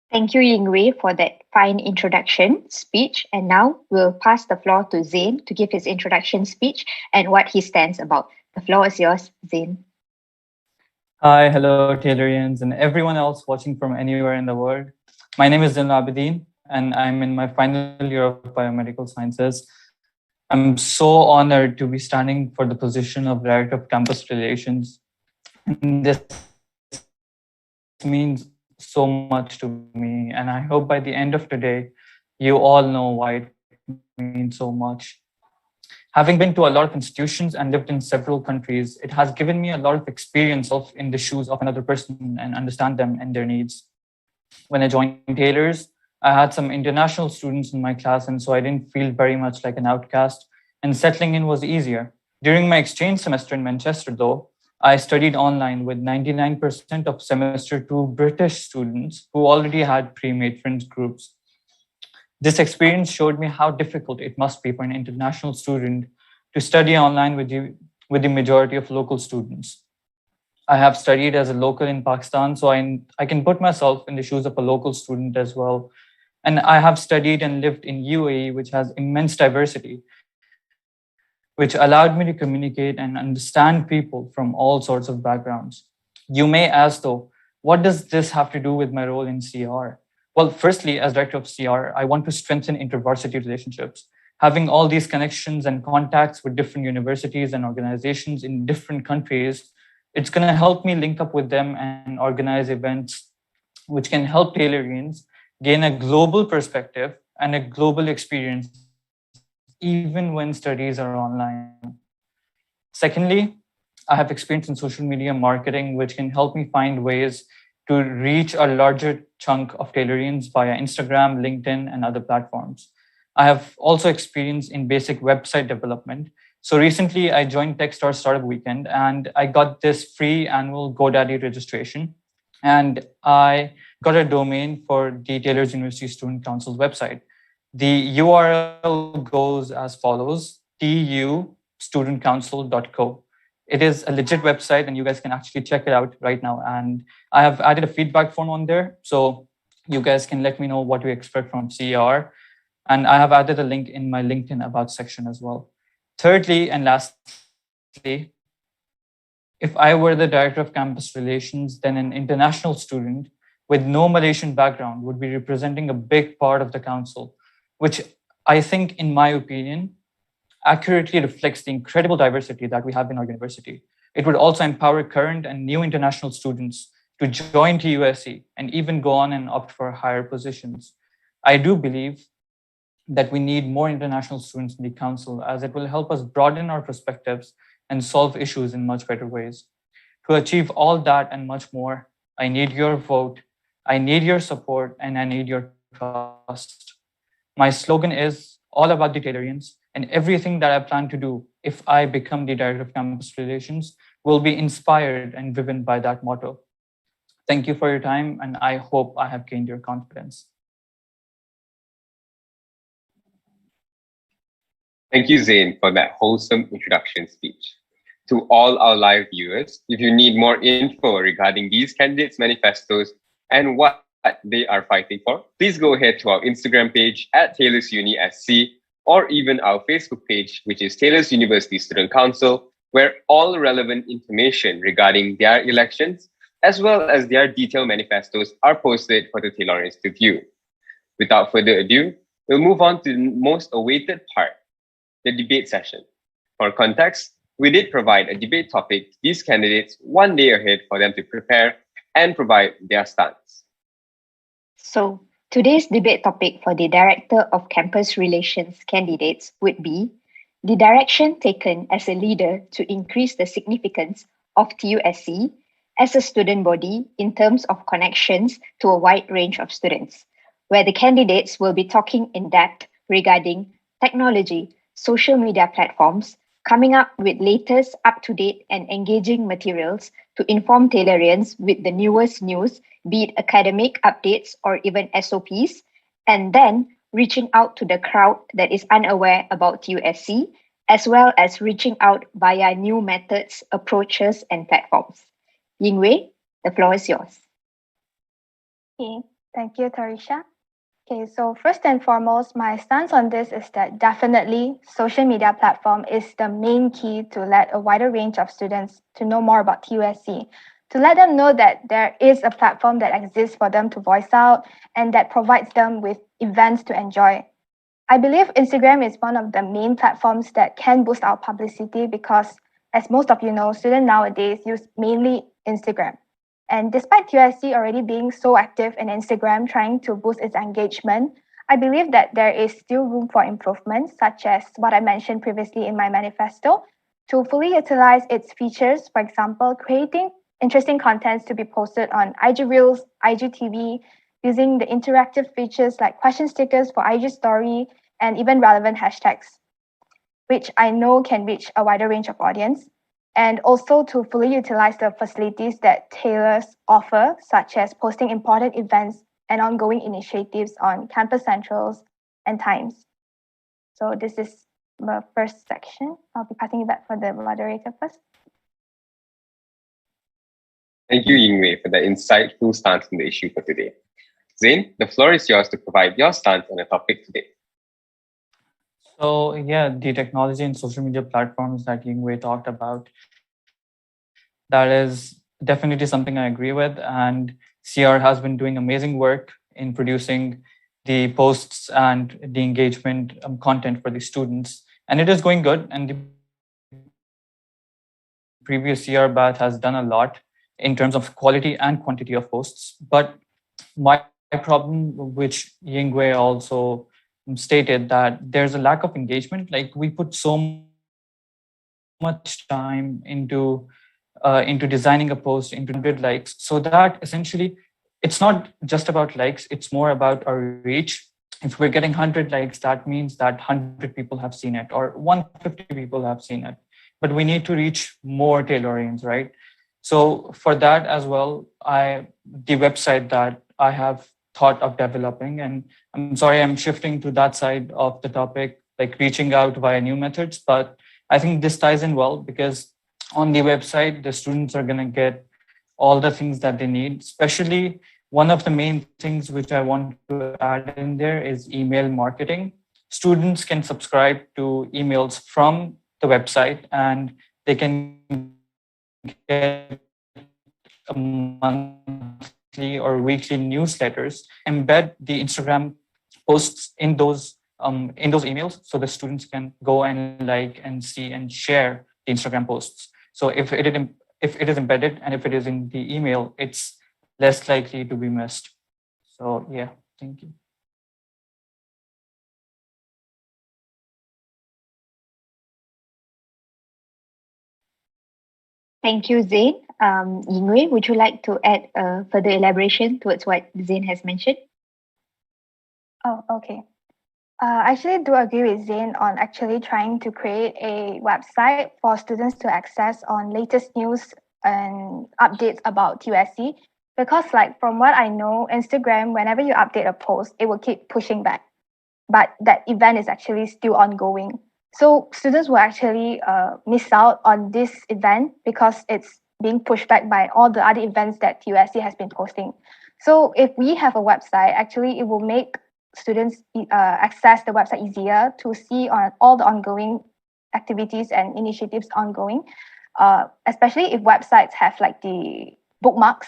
Thank you, Yingwei, for that fine introduction speech. And now we'll pass the floor to Zain to give his introduction speech and what he stands about. The floor is yours, Zain. Hi, hello, Taylorians, and everyone else watching from anywhere in the world. My name is Zain Abidin, and I'm in my final year of biomedical sciences. I'm so honored to be standing for the position of Director of Campus Relations. And this means so much to me, and I hope by the end of today, you all know why it means so much. Having been to a lot of institutions and lived in several countries, it has given me a lot of experience of in the shoes of another person and understand them and their needs. When I joined Taylor's, I had some international students in my class, and so I didn't feel very much like an outcast, and settling in was easier. During my exchange semester in Manchester, though, I studied online with 99% of semester 2 British students who already had pre-made friends groups. This experience showed me how difficult it must be for an international student to study online with the majority of local students. I have studied as a local in Pakistan, so I can put myself in the shoes of a local student as well. And I have studied and lived in UAE, which has immense diversity, which allowed me to communicate and understand people from all sorts of backgrounds. You may ask, though, what does this have to do with my role in CR? Well, firstly, as director of CR, I want to strengthen intervarsity relationships. Having all these connections and contacts with different universities and organizations in different countries, it's going to help me link up with them and organize events which can help Taylorians gain a global perspective and a global experience, even when studies are online. Secondly, I have experience in social media marketing, which can help me find ways to reach a larger chunk of Taylorians via Instagram, LinkedIn, and other platforms. I have also experience in basic website development. So recently I joined Techstar Startup Weekend and I got this free annual GoDaddy registration. And I got a domain for the Taylor's University Student Council's website. The URL goes as follows: tustudentcouncil.co. It is a legit website and you guys can actually check it out right now. And I have added a feedback form on there. So you guys can let me know what you expect from CER. And I have added a link in my LinkedIn About section as well. Thirdly, and lastly, if I were the director of campus relations, then an international student with no Malaysian background would be representing a big part of the council, which I think, in my opinion, accurately reflects the incredible diversity that we have in our university. It would also empower current and new international students to join TUSC and even go on and opt for higher positions. I do believe that we need more international students in the council, as it will help us broaden our perspectives and solve issues in much better ways. To achieve all that and much more, I need your vote, I need your support, and I need your trust. My slogan is all about the Taylorians, and everything that I plan to do if I become the director of campus relations will be inspired and driven by that motto. Thank you for your time, and I hope I have gained your confidence. Thank you, Zain, for that wholesome introduction speech. To all our live viewers, if you need more info regarding these candidates' manifestos and what they are fighting for, please go ahead to our Instagram page at Taylor's Uni SC, or even our Facebook page, which is Taylor's University Student Council, where all relevant information regarding their elections, as well as their detailed manifestos, are posted for the Taylorians to view. Without further ado, we'll move on to the most awaited part, the debate session. For context, we did provide a debate topic to these candidates one day ahead for them to prepare and provide their stance. So, today's debate topic for the Director of Campus Relations candidates would be the direction taken as a leader to increase the significance of TUSC as a student body in terms of connections to a wide range of students, where the candidates will be talking in depth regarding technology, social media platforms, coming up with latest, up-to-date and engaging materials to inform Taylorians with the newest news, be it academic updates or even SOPs, and then reaching out to the crowd that is unaware about TUSC, as well as reaching out via new methods, approaches, and platforms. Yingwei, the floor is yours. Okay, thank you, Tarisha. Okay, so first and foremost, my stance on this is that definitely social media platform is the main key to let a wider range of students to know more about TUSC, to let them know that there is a platform that exists for them to voice out and that provides them with events to enjoy. I believe Instagram is one of the main platforms that can boost our publicity because, as most of you know, students nowadays use mainly Instagram. And despite TUSC already being so active in Instagram trying to boost its engagement, I believe that there is still room for improvement, such as what I mentioned previously in my manifesto, to fully utilize its features, for example, creating interesting contents to be posted on IG Reels, IGTV, using the interactive features like question stickers for IG Story, and even relevant hashtags, which I know can reach a wider range of audience. And also to fully utilize the facilities that Taylors offer, such as posting important events and ongoing initiatives on campus centrals and times. So this is the first section. I'll be passing it back for the moderator first. Thank you, Yingwei, for the insightful stance on the issue for today. Zain, the floor is yours to provide your stance on the topic today. So yeah, the technology and social media platforms that Yingwei talked about, that is definitely something I agree with. And CR has been doing amazing work in producing the posts and the engagement content for the students. And it is going good. And the previous CR batch has done a lot in terms of quality and quantity of posts. But my problem, which Yingwei also stated, that there's a lack of engagement. Like, we put so much time into designing a post, into 100 likes, so that essentially it's not just about likes, it's more about our reach. If we're getting 100 likes, that means that 100 people have seen it or 150 people have seen it. But we need to reach more Taylorians, right? So for that as well, the website that I have thought of developing. And I'm sorry, I'm shifting to that side of the topic, like reaching out via new methods. But I think this ties in well because on the website, the students are going to get all the things that they need, especially one of the main things which I want to add in there is email marketing. Students can subscribe to emails from the website and they can get a monthly or weekly newsletters, embed the Instagram posts in those emails so the students can go and like and see and share the Instagram posts. So if it is embedded and if it is in the email, it's less likely to be missed. So yeah, thank you. Thank you, Zain. Yingwei, would you like to add further elaboration towards what Zain has mentioned? Oh, okay. I actually do agree with Zain on actually trying to create a website for students to access on latest news and updates about TUSC. Because like from what I know, Instagram, whenever you update a post, it will keep pushing back. But that event is actually still ongoing. So students will actually miss out on this event because it's being pushed back by all the other events that TUSC has been posting. So if we have a website, actually it will make students access the website easier to see on all the ongoing activities and initiatives ongoing, especially if websites have like the bookmarks,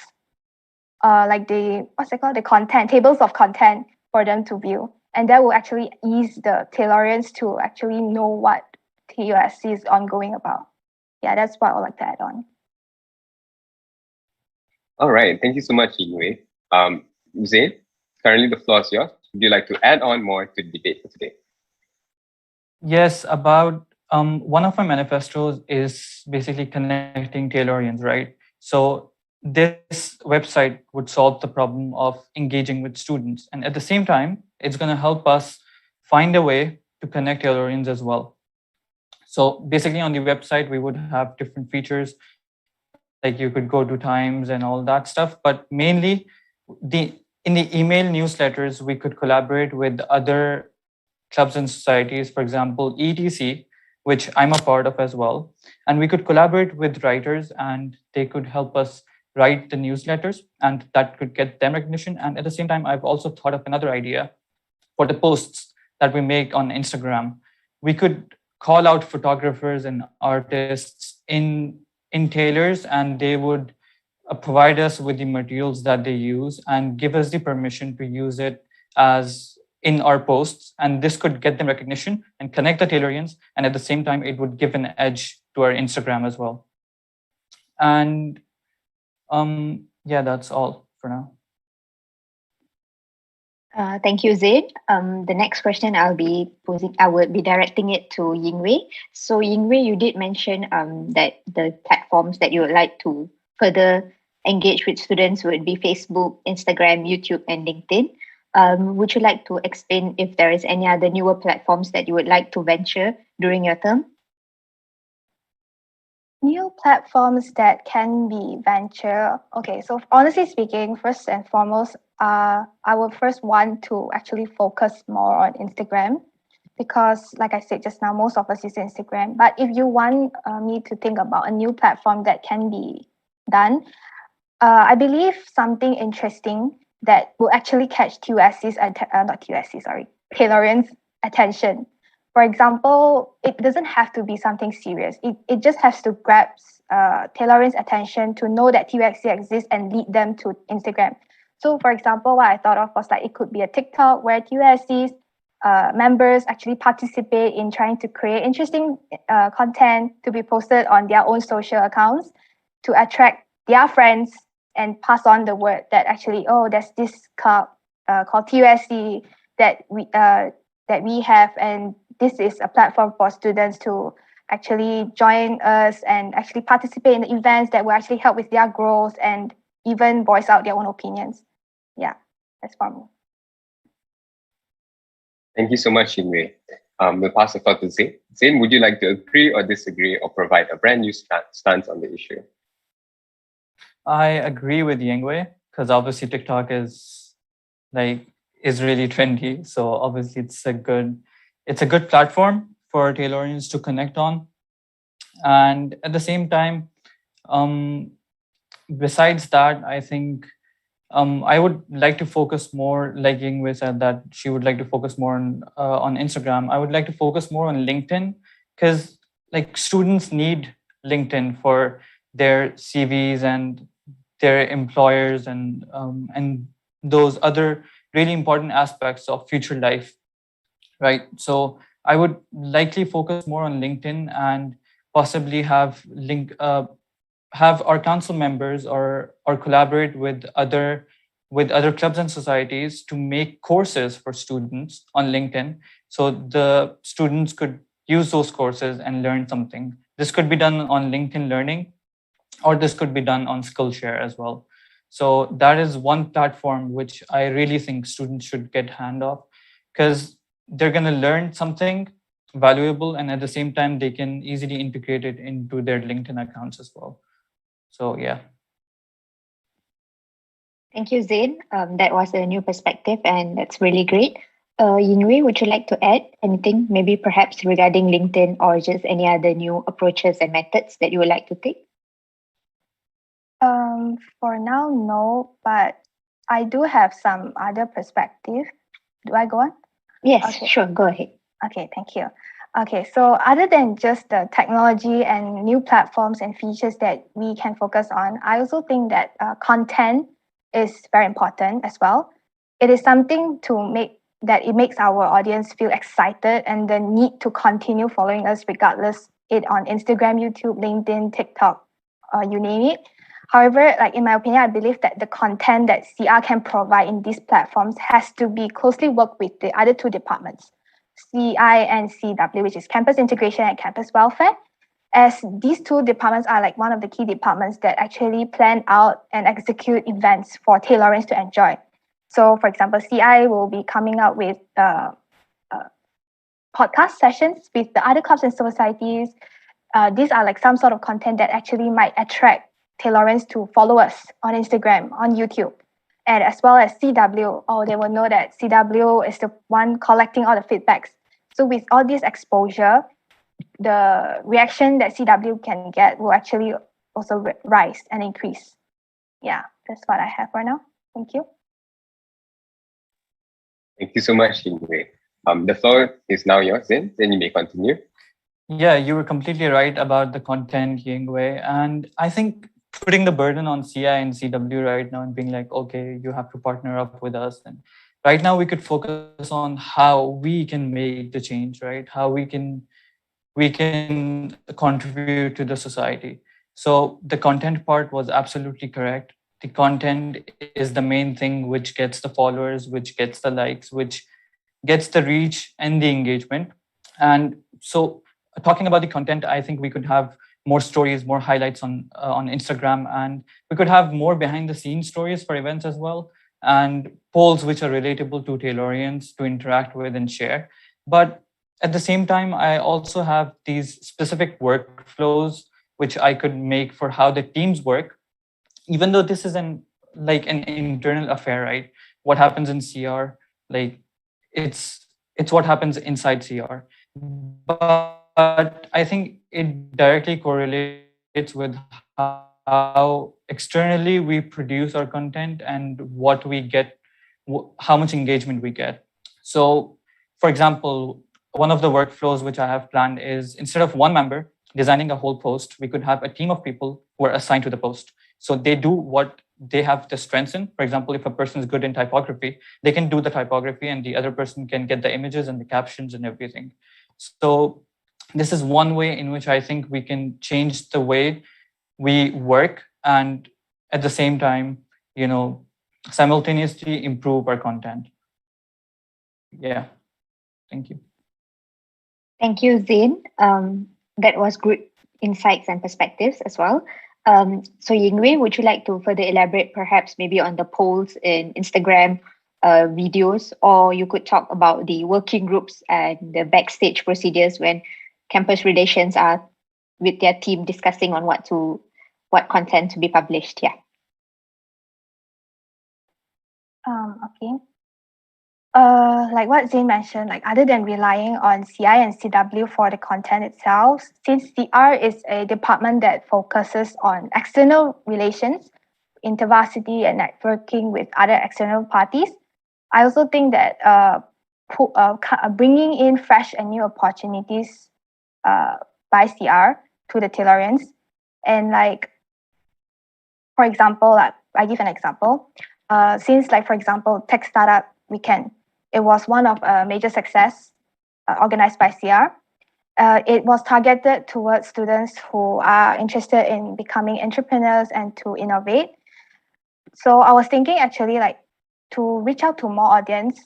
like the what's it called, the content tables of content for them to view, and that will actually ease the Taylorians to actually know what TUSC is ongoing about. Yeah, that's what I would like to add on. All right, thank you so much, Yingwei. Zain, currently the floor is yours. Would you like to add on more to the debate for today? Yes, about one of my manifestos is basically connecting Taylorians, right? So this website would solve the problem of engaging with students. And at the same time, it's going to help us find a way to connect Taylorians as well. So basically on the website, we would have different features, like you could go to times and all that stuff. But mainly in the email newsletters, we could collaborate with other clubs and societies, for example, ETC, which I'm a part of as well. And we could collaborate with writers and they could help us write the newsletters and that could get them recognition. And at the same time, I've also thought of another idea for the posts that we make on Instagram. We could call out photographers and artists in Taylors and they would provide us with the materials that they use and give us the permission to use it as in our posts, and this could get them recognition and connect the Taylorians, and at the same time it would give an edge to our Instagram as well. And yeah, that's all for now. Thank you, Zain. The next question I would be directing it to Yingwei. So Yingwei, you did mention that the platforms that you would like to further engage with students would be Facebook, Instagram, YouTube, and LinkedIn. Would you like to explain if there is any other newer platforms that you would like to venture during your term? New platforms that can be venture. Okay, so honestly speaking, first and foremost, I would first want to actually focus more on Instagram because, like I said just now, most of us use Instagram. But if you want me to think about a new platform that can be done, I believe something interesting that will actually catch Taylorians' attention. For example, it doesn't have to be something serious. It just has to grab Taylorians' attention to know that TUSC exists and lead them to Instagram. So, for example, what I thought of was like it could be a TikTok where TUSC's members actually participate in trying to create interesting content to be posted on their own social accounts to attract their friends and pass on the word that actually, oh, there's this club called TUSC that we have, and this is a platform for students to actually join us and actually participate in the events that will actually help with their growth and even voice out their own opinions. Yeah, that's for me. Thank you so much, Yingwei. We'll pass the floor to Zain. Zain, would you like to agree or disagree or provide a brand new stance on the issue? I agree with Yingwei because obviously TikTok is like is really trendy. So obviously it's a good platform for Taylorians to connect on. And at the same time, um, besides that, I think I would like to focus more, like Yingwei said that she would like to focus more on Instagram. I would like to focus more on LinkedIn, because like students need LinkedIn for their CVs and their employers and those other really important aspects of future life, right? So I would likely focus more on LinkedIn and possibly have our council members or collaborate with other clubs and societies to make courses for students on LinkedIn, so the students could use those courses and learn something. This could be done on LinkedIn Learning, or this could be done on Skillshare as well. So that is one platform which I really think students should get hand of, because they're going to learn something valuable, and at the same time they can easily integrate it into their LinkedIn accounts as well. So yeah. Thank you, Zain. That was a new perspective, and that's really great. Yingwei, would you like to add anything, maybe perhaps regarding LinkedIn or just any other new approaches and methods that you would like to take? For now, no, but I do have some other perspective. Do I go on? Yes, Okay. sure, go ahead. Okay, thank you. Okay, so other than just the technology and new platforms and features that we can focus on, I also think that content is very important as well. It is something to make that it makes our audience feel excited and the need to continue following us regardless it on Instagram, YouTube, LinkedIn, TikTok, or you name it. However, like in my opinion, I believe that the content that CR can provide in these platforms has to be closely worked with the other two departments, CI and CW, which is campus integration and campus welfare, as these two departments are like one of the key departments that actually plan out and execute events for Taylorians to enjoy. So, for example, CI will be coming out with podcast sessions with the other clubs and societies. These are like some sort of content that actually might attract Taylorians to follow us on Instagram, on YouTube. And as well as CW, they will know that CW is the one collecting all the feedbacks. So with all this exposure, the reaction that CW can get will actually also rise and increase. Yeah, that's what I have for now. Thank you. Thank you so much, Yingwei. The floor is now yours, then you may continue. Yeah, you were completely right about the content, Yingwei. And I think putting the burden on CI and CW right now and being like, okay, you have to partner up with us. And right now we could focus on how we can make the change, right? How we can contribute to the society. So the content part was absolutely correct. The content is the main thing which gets the followers, which gets the likes, which gets the reach and the engagement. And so talking about the content, I think we could have more stories, more highlights on Instagram, and we could have more behind the scenes stories for events as well, and polls which are relatable to Taylorians to interact with and share. But at the same time, I also have these specific workflows which I could make for how the teams work, even though this is an internal affair, right? What happens in CR, like it's what happens inside CR. But I think it directly correlates with how externally we produce our content and what we get, how much engagement we get. So, for example, one of the workflows which I have planned is, instead of one member designing a whole post, we could have a team of people who are assigned to the post. So they do what they have the strengths in. For example, if a person is good in typography, they can do the typography and the other person can get the images and the captions and everything. So this is one way in which I think we can change the way we work and at the same time, simultaneously improve our content. Yeah, thank you. Thank you, Zain. That was good insights and perspectives as well. So Yingwei, would you like to further elaborate perhaps maybe on the polls in Instagram videos, or you could talk about the working groups and the backstage procedures when campus relations are with their team discussing on what content to be published? Yeah. Okay. Like what Zain mentioned, like other than relying on CI and CW for the content itself, since CR is a department that focuses on external relations, intervarsity and networking with other external parties, I also think that bringing in fresh and new opportunities uh, by CR to the Taylorians, and like for example, like I give an example. Since like for example, tech startup weekend, it was one of a major success organized by CR. It was targeted towards students who are interested in becoming entrepreneurs and to innovate. So I was thinking actually like to reach out to more audience,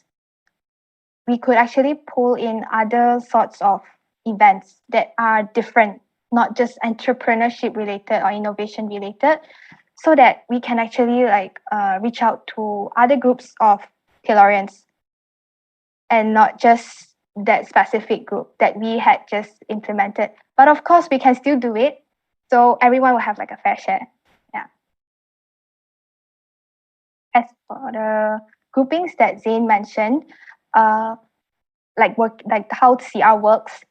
we could actually pull in other sorts of events that are different, not just entrepreneurship related or innovation related, so that we can actually like reach out to other groups of Taylorians and not just that specific group that we had just implemented. But of course, we can still do it. So everyone will have like a fair share. Yeah. As for the groupings that Zain mentioned, like how CR works,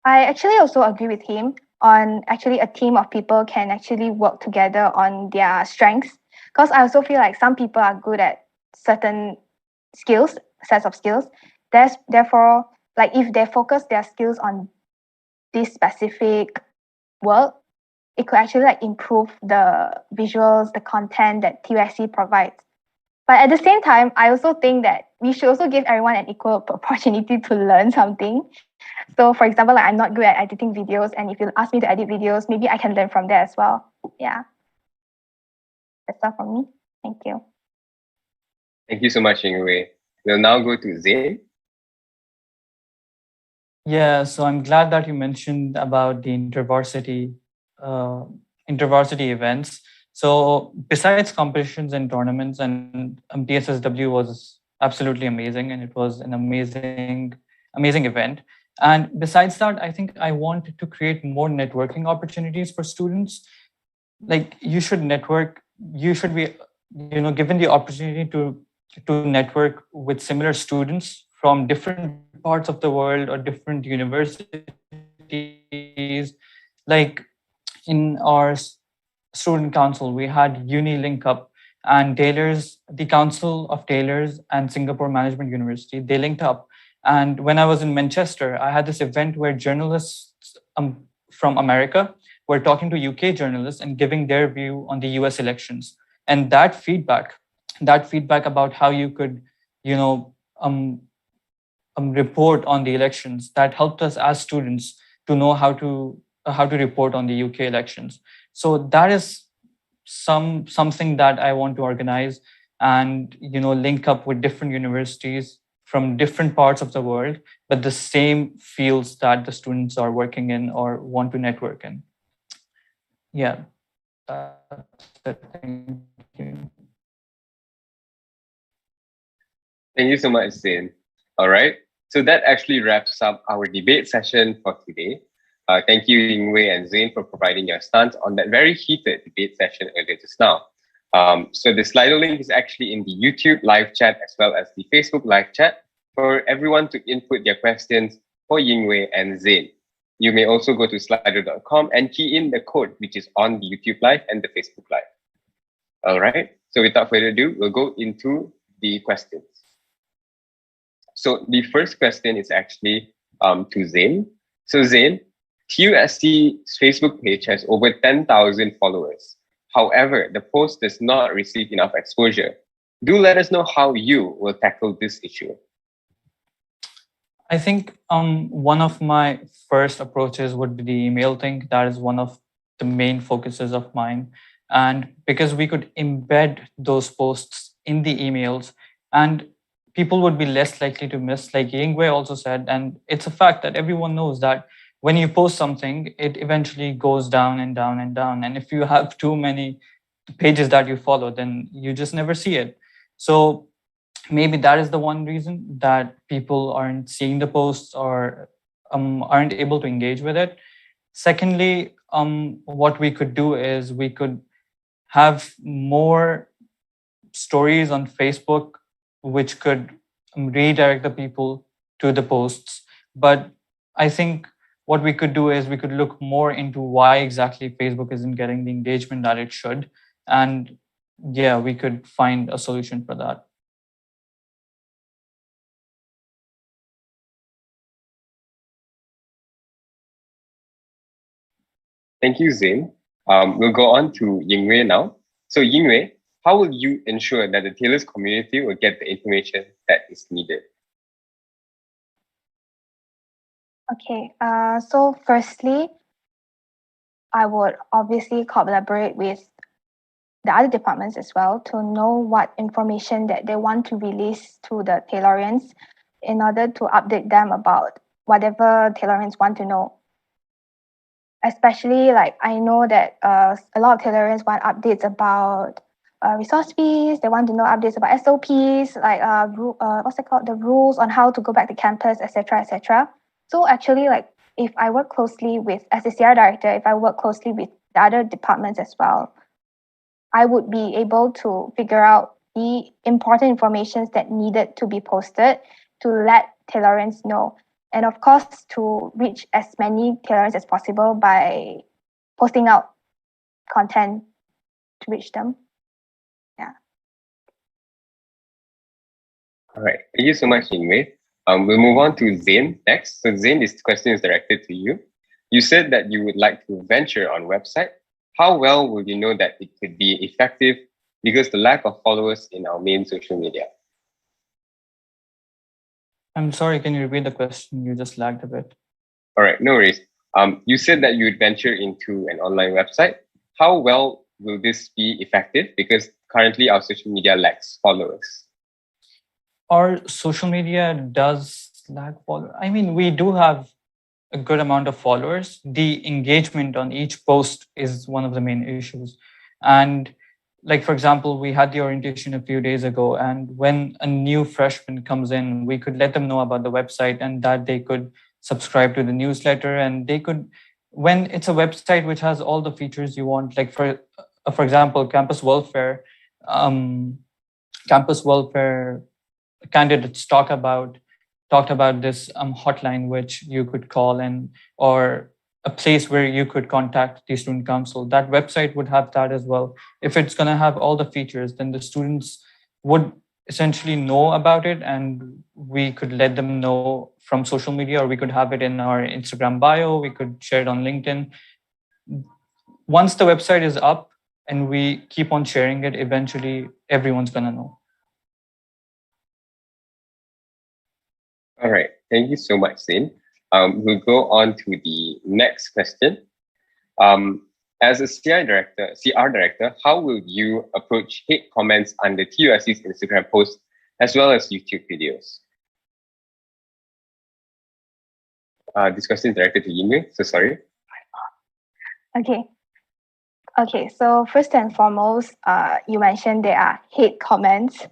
I actually also agree with him on actually a team of people can actually work together on their strengths. Because I also feel like some people are good at certain skills, sets of skills. Therefore, like if they focus their skills on this specific work, it could actually like improve the visuals, the content that TUSC provides. But at the same time, I also think that we should also give everyone an equal opportunity to learn something. So for example, like I'm not good at editing videos, and if you ask me to edit videos, maybe I can learn from there as well. Yeah. That's all from me. Thank you. Thank you so much, Yingwei. We'll now go to Zain. Yeah, so I'm glad that you mentioned about the intervarsity events. So besides competitions and tournaments, and TSSW was absolutely amazing, and it was an amazing event. And besides that, I think I want to create more networking opportunities for students. Like you should network, you should be, given the opportunity to network with similar students from different parts of the world or different universities. Like in our student council, we had Uni Link Up, and Taylor's, the Council of Taylors and Singapore Management University, they linked up. And when I was in Manchester, I had this event where journalists from America were talking to UK journalists and giving their view on the US elections. And that feedback about how you could, report on the elections, that helped us as students to know how to report on the UK elections. So that is something that I want to organize and link up with different universities from different parts of the world, but the same fields that the students are working in or want to network in. Yeah, that's it. Thank you. Thank you so much, Zain. All right. So that actually wraps up our debate session for today. Thank you, Yingwei and Zain, for providing your stance on that very heated debate session earlier just now. So the Slido link is actually in the YouTube live chat as well as the Facebook live chat for everyone to input their questions for Yingwei and Zain. You may also go to slido.com and key in the code, which is on the YouTube live and the Facebook live. All right. So without further ado, we'll go into the questions. So the first question is actually to Zain. So Zain, TUSC's Facebook page has over 10,000 followers. However, the post does not receive enough exposure. Do let us know how you will tackle this issue. I think one of my first approaches would be the email thing. That is one of the main focuses of mine. And because we could embed those posts in the emails, and people would be less likely to miss, like Yingwei also said, and it's a fact that everyone knows that when you post something, it eventually goes down and down and down. And if you have too many pages that you follow, then you just never see it. So maybe that is the one reason that people aren't seeing the posts or aren't able to engage with it. Secondly, what we could do is we could have more stories on Facebook, which could redirect the people to the posts. But I think what we could do is we could look more into why exactly Facebook isn't getting the engagement that it should. And yeah, we could find a solution for that. Thank you, Zain. We'll go on to Yingwei now. So Yingwei, how will you ensure that the tailors community will get the information that is needed? Okay, so firstly, I would obviously collaborate with the other departments as well to know what information that they want to release to the tailorians in order to update them about whatever tailorians want to know. Especially like I know that a lot of tailorians want updates about resource fees. They want to know updates about SOPs, like what's it called, the rules on how to go back to campus, etc., etc. So actually, like if I work closely with as a CR director, if I work closely with the other departments as well, I would be able to figure out the important information that needed to be posted to let tailorians know. And of course, to reach as many tailorians as possible by posting out content to reach them. Yeah. All right. Thank you so much, Yingwei. We'll move on to Zain next. So Zain, this question is directed to you. You said that you would like to venture on website. How well will you know that it could be effective because the lack of followers in our main social media? I'm sorry, can you repeat the question? You just lagged a bit. All right, no worries. You said that you would venture into an online website. How well will this be effective? Because currently our social media lacks followers. Our social media does lack followers. I mean, we do have a good amount of followers. The engagement on each post is one of the main issues. And like, for example, we had the orientation a few days ago, and when a new freshman comes in, we could let them know about the website and that they could subscribe to the newsletter, and they could, when it's a website which has all the features you want, like for example, campus welfare candidates talked about this hotline which you could call, and or a place where you could contact the student council. That website would have that as well. If it's going to have all the features, then the students would essentially know about it, and we could let them know from social media, or we could have it in our Instagram bio, we could share it on LinkedIn. Once the website is up and we keep on sharing it, eventually everyone's going to know. All right, thank you so much, Zain. We'll go on to the next question. As a CR director, how will you approach hate comments under TUSC's Instagram posts as well as YouTube videos? This question is directed to Yingwei, so sorry. Okay, so first and foremost, you mentioned there are hate comments.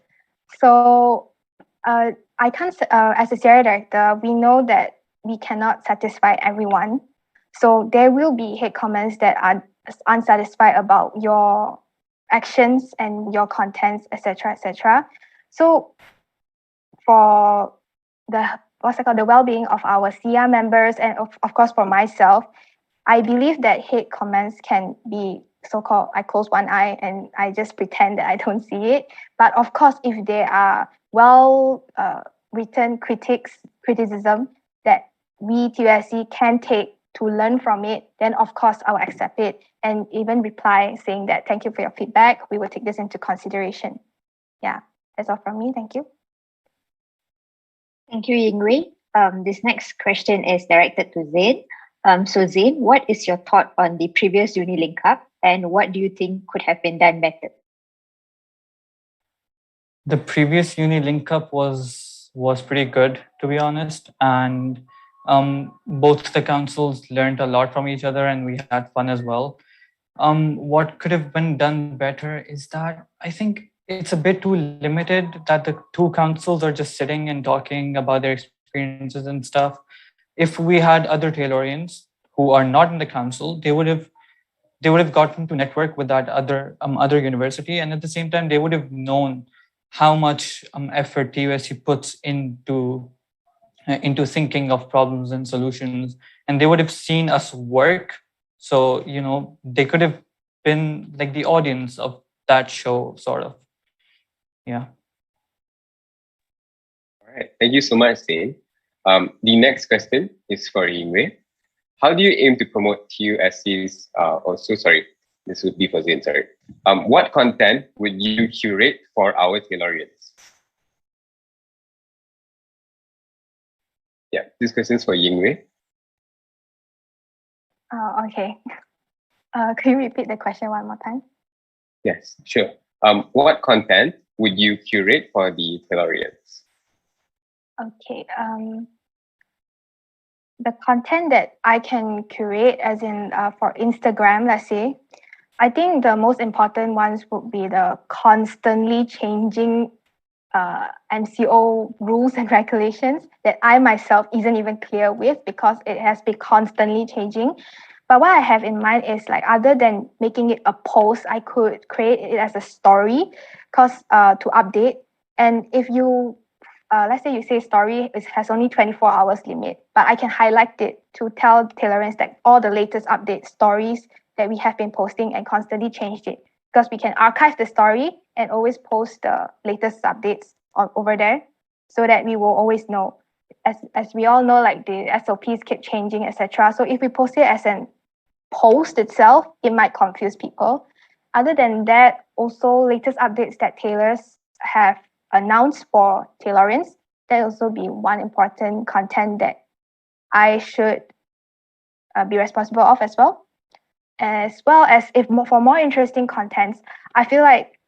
So I can't, as a CR director, we know that we cannot satisfy everyone. So there will be hate comments that are unsatisfied about your actions and your contents, etc., etc. So for the the well-being of our CR members, and of course for myself, I believe that hate comments can be so-called, I close one eye and I just pretend that I don't see it. But of course, if there are well written criticism that we TUSC can take to learn from it, then of course I will accept it and even reply saying that thank you for your feedback. We will take this into consideration. Yeah, that's all from me. Thank you. Thank you, Yingwei. This next question is directed to Zain. So Zain, what is your thought on the previous uni link up, and what do you think could have been done better? The previous uni link up was pretty good, to be honest, and both the councils learned a lot from each other, and we had fun as well. What could have been done better is that I think it's a bit too limited that the two councils are just sitting and talking about their experiences and stuff. If we had other Taylorians who are not in the council, they would have gotten to network with that other university, and at the same time they would have known how much effort TUSC puts into thinking of problems and solutions, and they would have seen us work. So, they could have been like the audience of that show, sort of. Yeah. All right. Thank you so much, Zain. The next question is for Yingwei. How do you aim to promote TUSC's, this would be for Zain, sorry. What content would you curate for our Taylorians? Yeah, this question is for Yingwei. Okay. Could you repeat the question one more time? Yes, sure. What content would you curate for the Taylorians? Okay. The content that I can curate, as in for Instagram, let's say, I think the most important ones would be the constantly changing MCO rules and regulations that I myself isn't even clear with, because it has been constantly changing. But what I have in mind is, like, other than making it a post, I could create it as a story, to update. And if you let's say you say story has only 24 hours limit, but I can highlight it to tell Taylorians that all the latest update stories that we have been posting and constantly changed it, because we can archive the story and always post the latest updates over there, so that we will always know. As we all know, like, the SOPs keep changing, etc. So if we post it as an post itself, it might confuse people. Other than that, also latest updates that tailors have announced for Taylorians, that also be one important content that I should be responsible of as well. As well as, for more interesting contents, I feel like,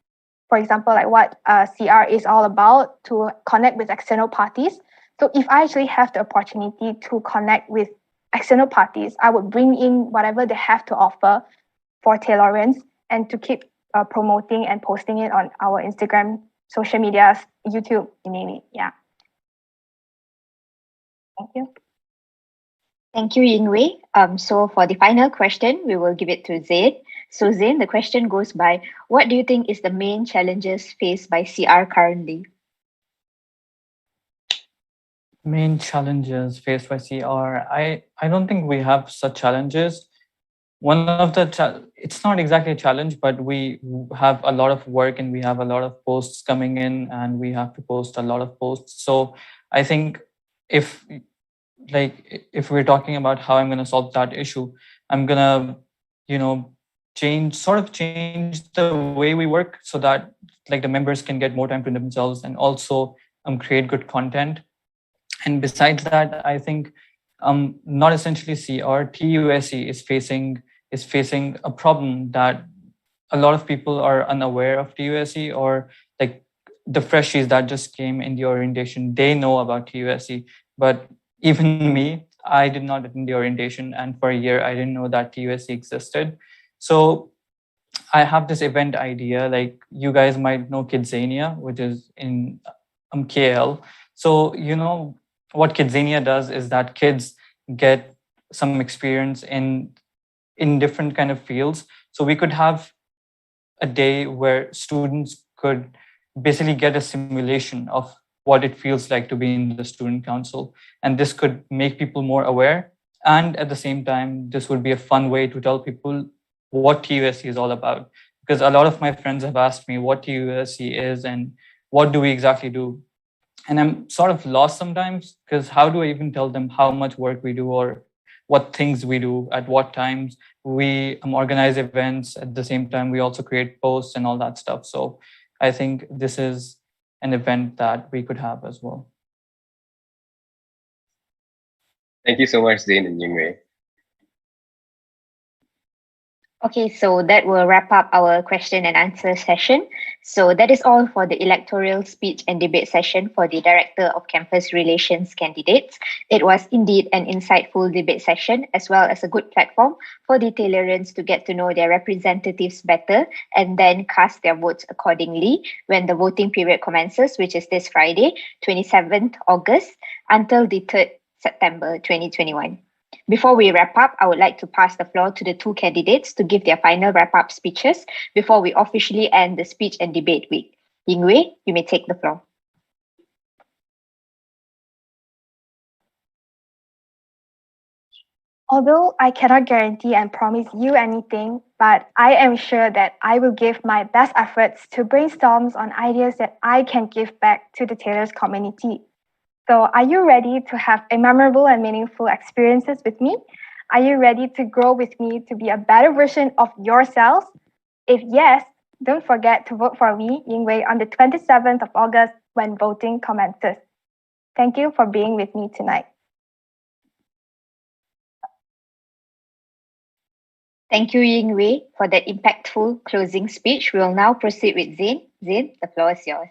for example, like what CR is all about, to connect with external parties. So if I actually have the opportunity to connect with external parties, I would bring in whatever they have to offer for Taylorians, and to keep promoting and posting it on our Instagram, social medias, YouTube, you name it. Yeah. Thank you. Thank you, Yingwei. So for the final question, we will give it to Zain. So Zain, the question goes by, what do you think is the main challenges faced by CR currently? Main challenges faced by CR. I don't think we have such challenges. One of the it's not exactly a challenge, but we have a lot of work and we have a lot of posts coming in, and we have to post a lot of posts. So I think if we're talking about how I'm going to solve that issue, I'm going to change the way we work, so that, like, the members can get more time to themselves, and also create good content. And besides that, I think not essentially CR, TUSC is facing a problem that a lot of people are unaware of TUSC, or like the freshies that just came in the orientation, they know about TUSC. But even me, I did not attend the orientation, and for a year I didn't know that TUSC existed. So I have this event idea, like you guys might know Kidzania, which is in KL. So what Kidzania does is that kids get some experience in different kind of fields. So we could have a day where students could basically get a simulation of what it feels like to be in the student council. And this could make people more aware. And at the same time, this would be a fun way to tell people what TUSC is all about. Because a lot of my friends have asked me what TUSC is and what do we exactly do. And I'm sort of lost sometimes, because how do I even tell them how much work we do or what things we do at what times? We organize events. At the same time, we also create posts and all that stuff. So I think this is an event that we could have as well. Thank you so much, Zain and Yingwei. Okay, so that will wrap up our question and answer session. So that is all for the electoral speech and debate session for the Director of Campus Relations candidates. It was indeed an insightful debate session, as well as a good platform for the Taylorians to get to know their representatives better and then cast their votes accordingly when the voting period commences, which is this Friday, 27th August, until the 3rd September 2021. Before we wrap up, I would like to pass the floor to the two candidates to give their final wrap-up speeches before we officially end the speech and debate week. Yingwei, you may take the floor. Although I cannot guarantee and promise you anything, but I am sure that I will give my best efforts to brainstorm on ideas that I can give back to the tailors community. So are you ready to have a memorable and meaningful experiences with me? Are you ready to grow with me to be a better version of yourselves? If yes, don't forget to vote for me, Yingwei, on the 27th of August when voting commences. Thank you for being with me tonight. Thank you, Yingwei, for that impactful closing speech. We will now proceed with Zain. Zain, the floor is yours.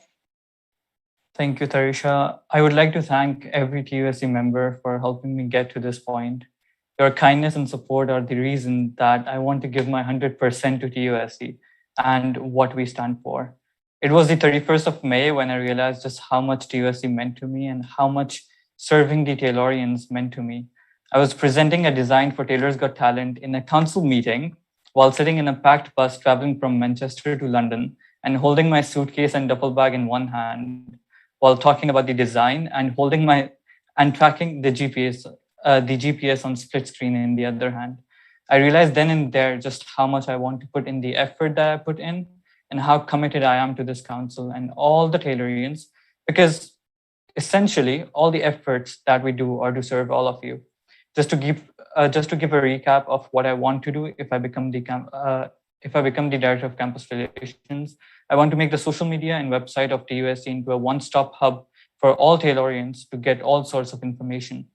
Thank you, Tarisha. I would like to thank every TUSC member for helping me get to this point. Your kindness and support are the reason that I want to give my 100% to TUSC and what we stand for. It was the 31st of May when I realized just how much TUSC meant to me and how much serving the Tailorians meant to me. I was presenting a design for Tailors Got Talent in a council meeting while sitting in a packed bus traveling from Manchester to London and holding my suitcase and duffel bag in one hand while talking about the design and tracking the GPS on split screen in the other hand. I realized then and there just how much I want to put in the effort that I put in and how committed I am to this council and all the Tailorians, because essentially all the efforts that we do are to serve all of you. Just to give a recap of what I want to do if I become the director of campus relations, I want to make the social media and website of TUSC into a one-stop hub for all Tailorians to get all sorts of information.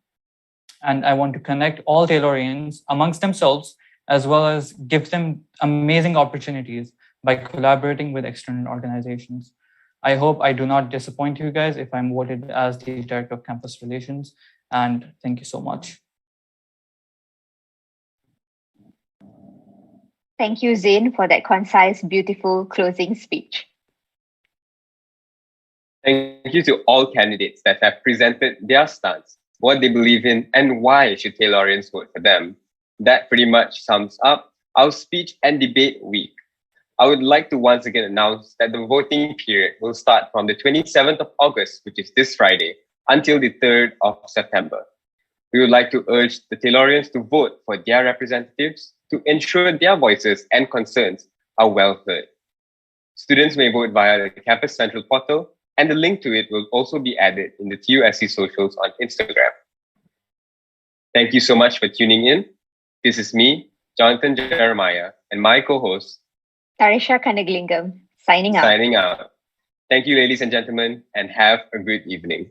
And I want to connect all Tailorians amongst themselves, as well as give them amazing opportunities by collaborating with external organizations. I hope I do not disappoint you guys if I'm voted as the director of campus relations. And thank you so much. Thank you, Zain, for that concise, beautiful closing speech. Thank you to all candidates that have presented their stance, what they believe in, and why should Tailorians vote for them. That pretty much sums up our speech and debate week. I would like to once again announce that the voting period will start from the 27th of August, which is this Friday, until the 3rd of September. We would like to urge the Tailorians to vote for their representatives to ensure their voices and concerns are well heard. Students may vote via the Campus Central portal, and the link to it will also be added in the TUSC socials on Instagram. Thank you so much for tuning in. This is me, Jonathan Jeremiah, and my co-host, Tarisha Kanaglingam, signing out. Thank you, ladies and gentlemen, and have a good evening.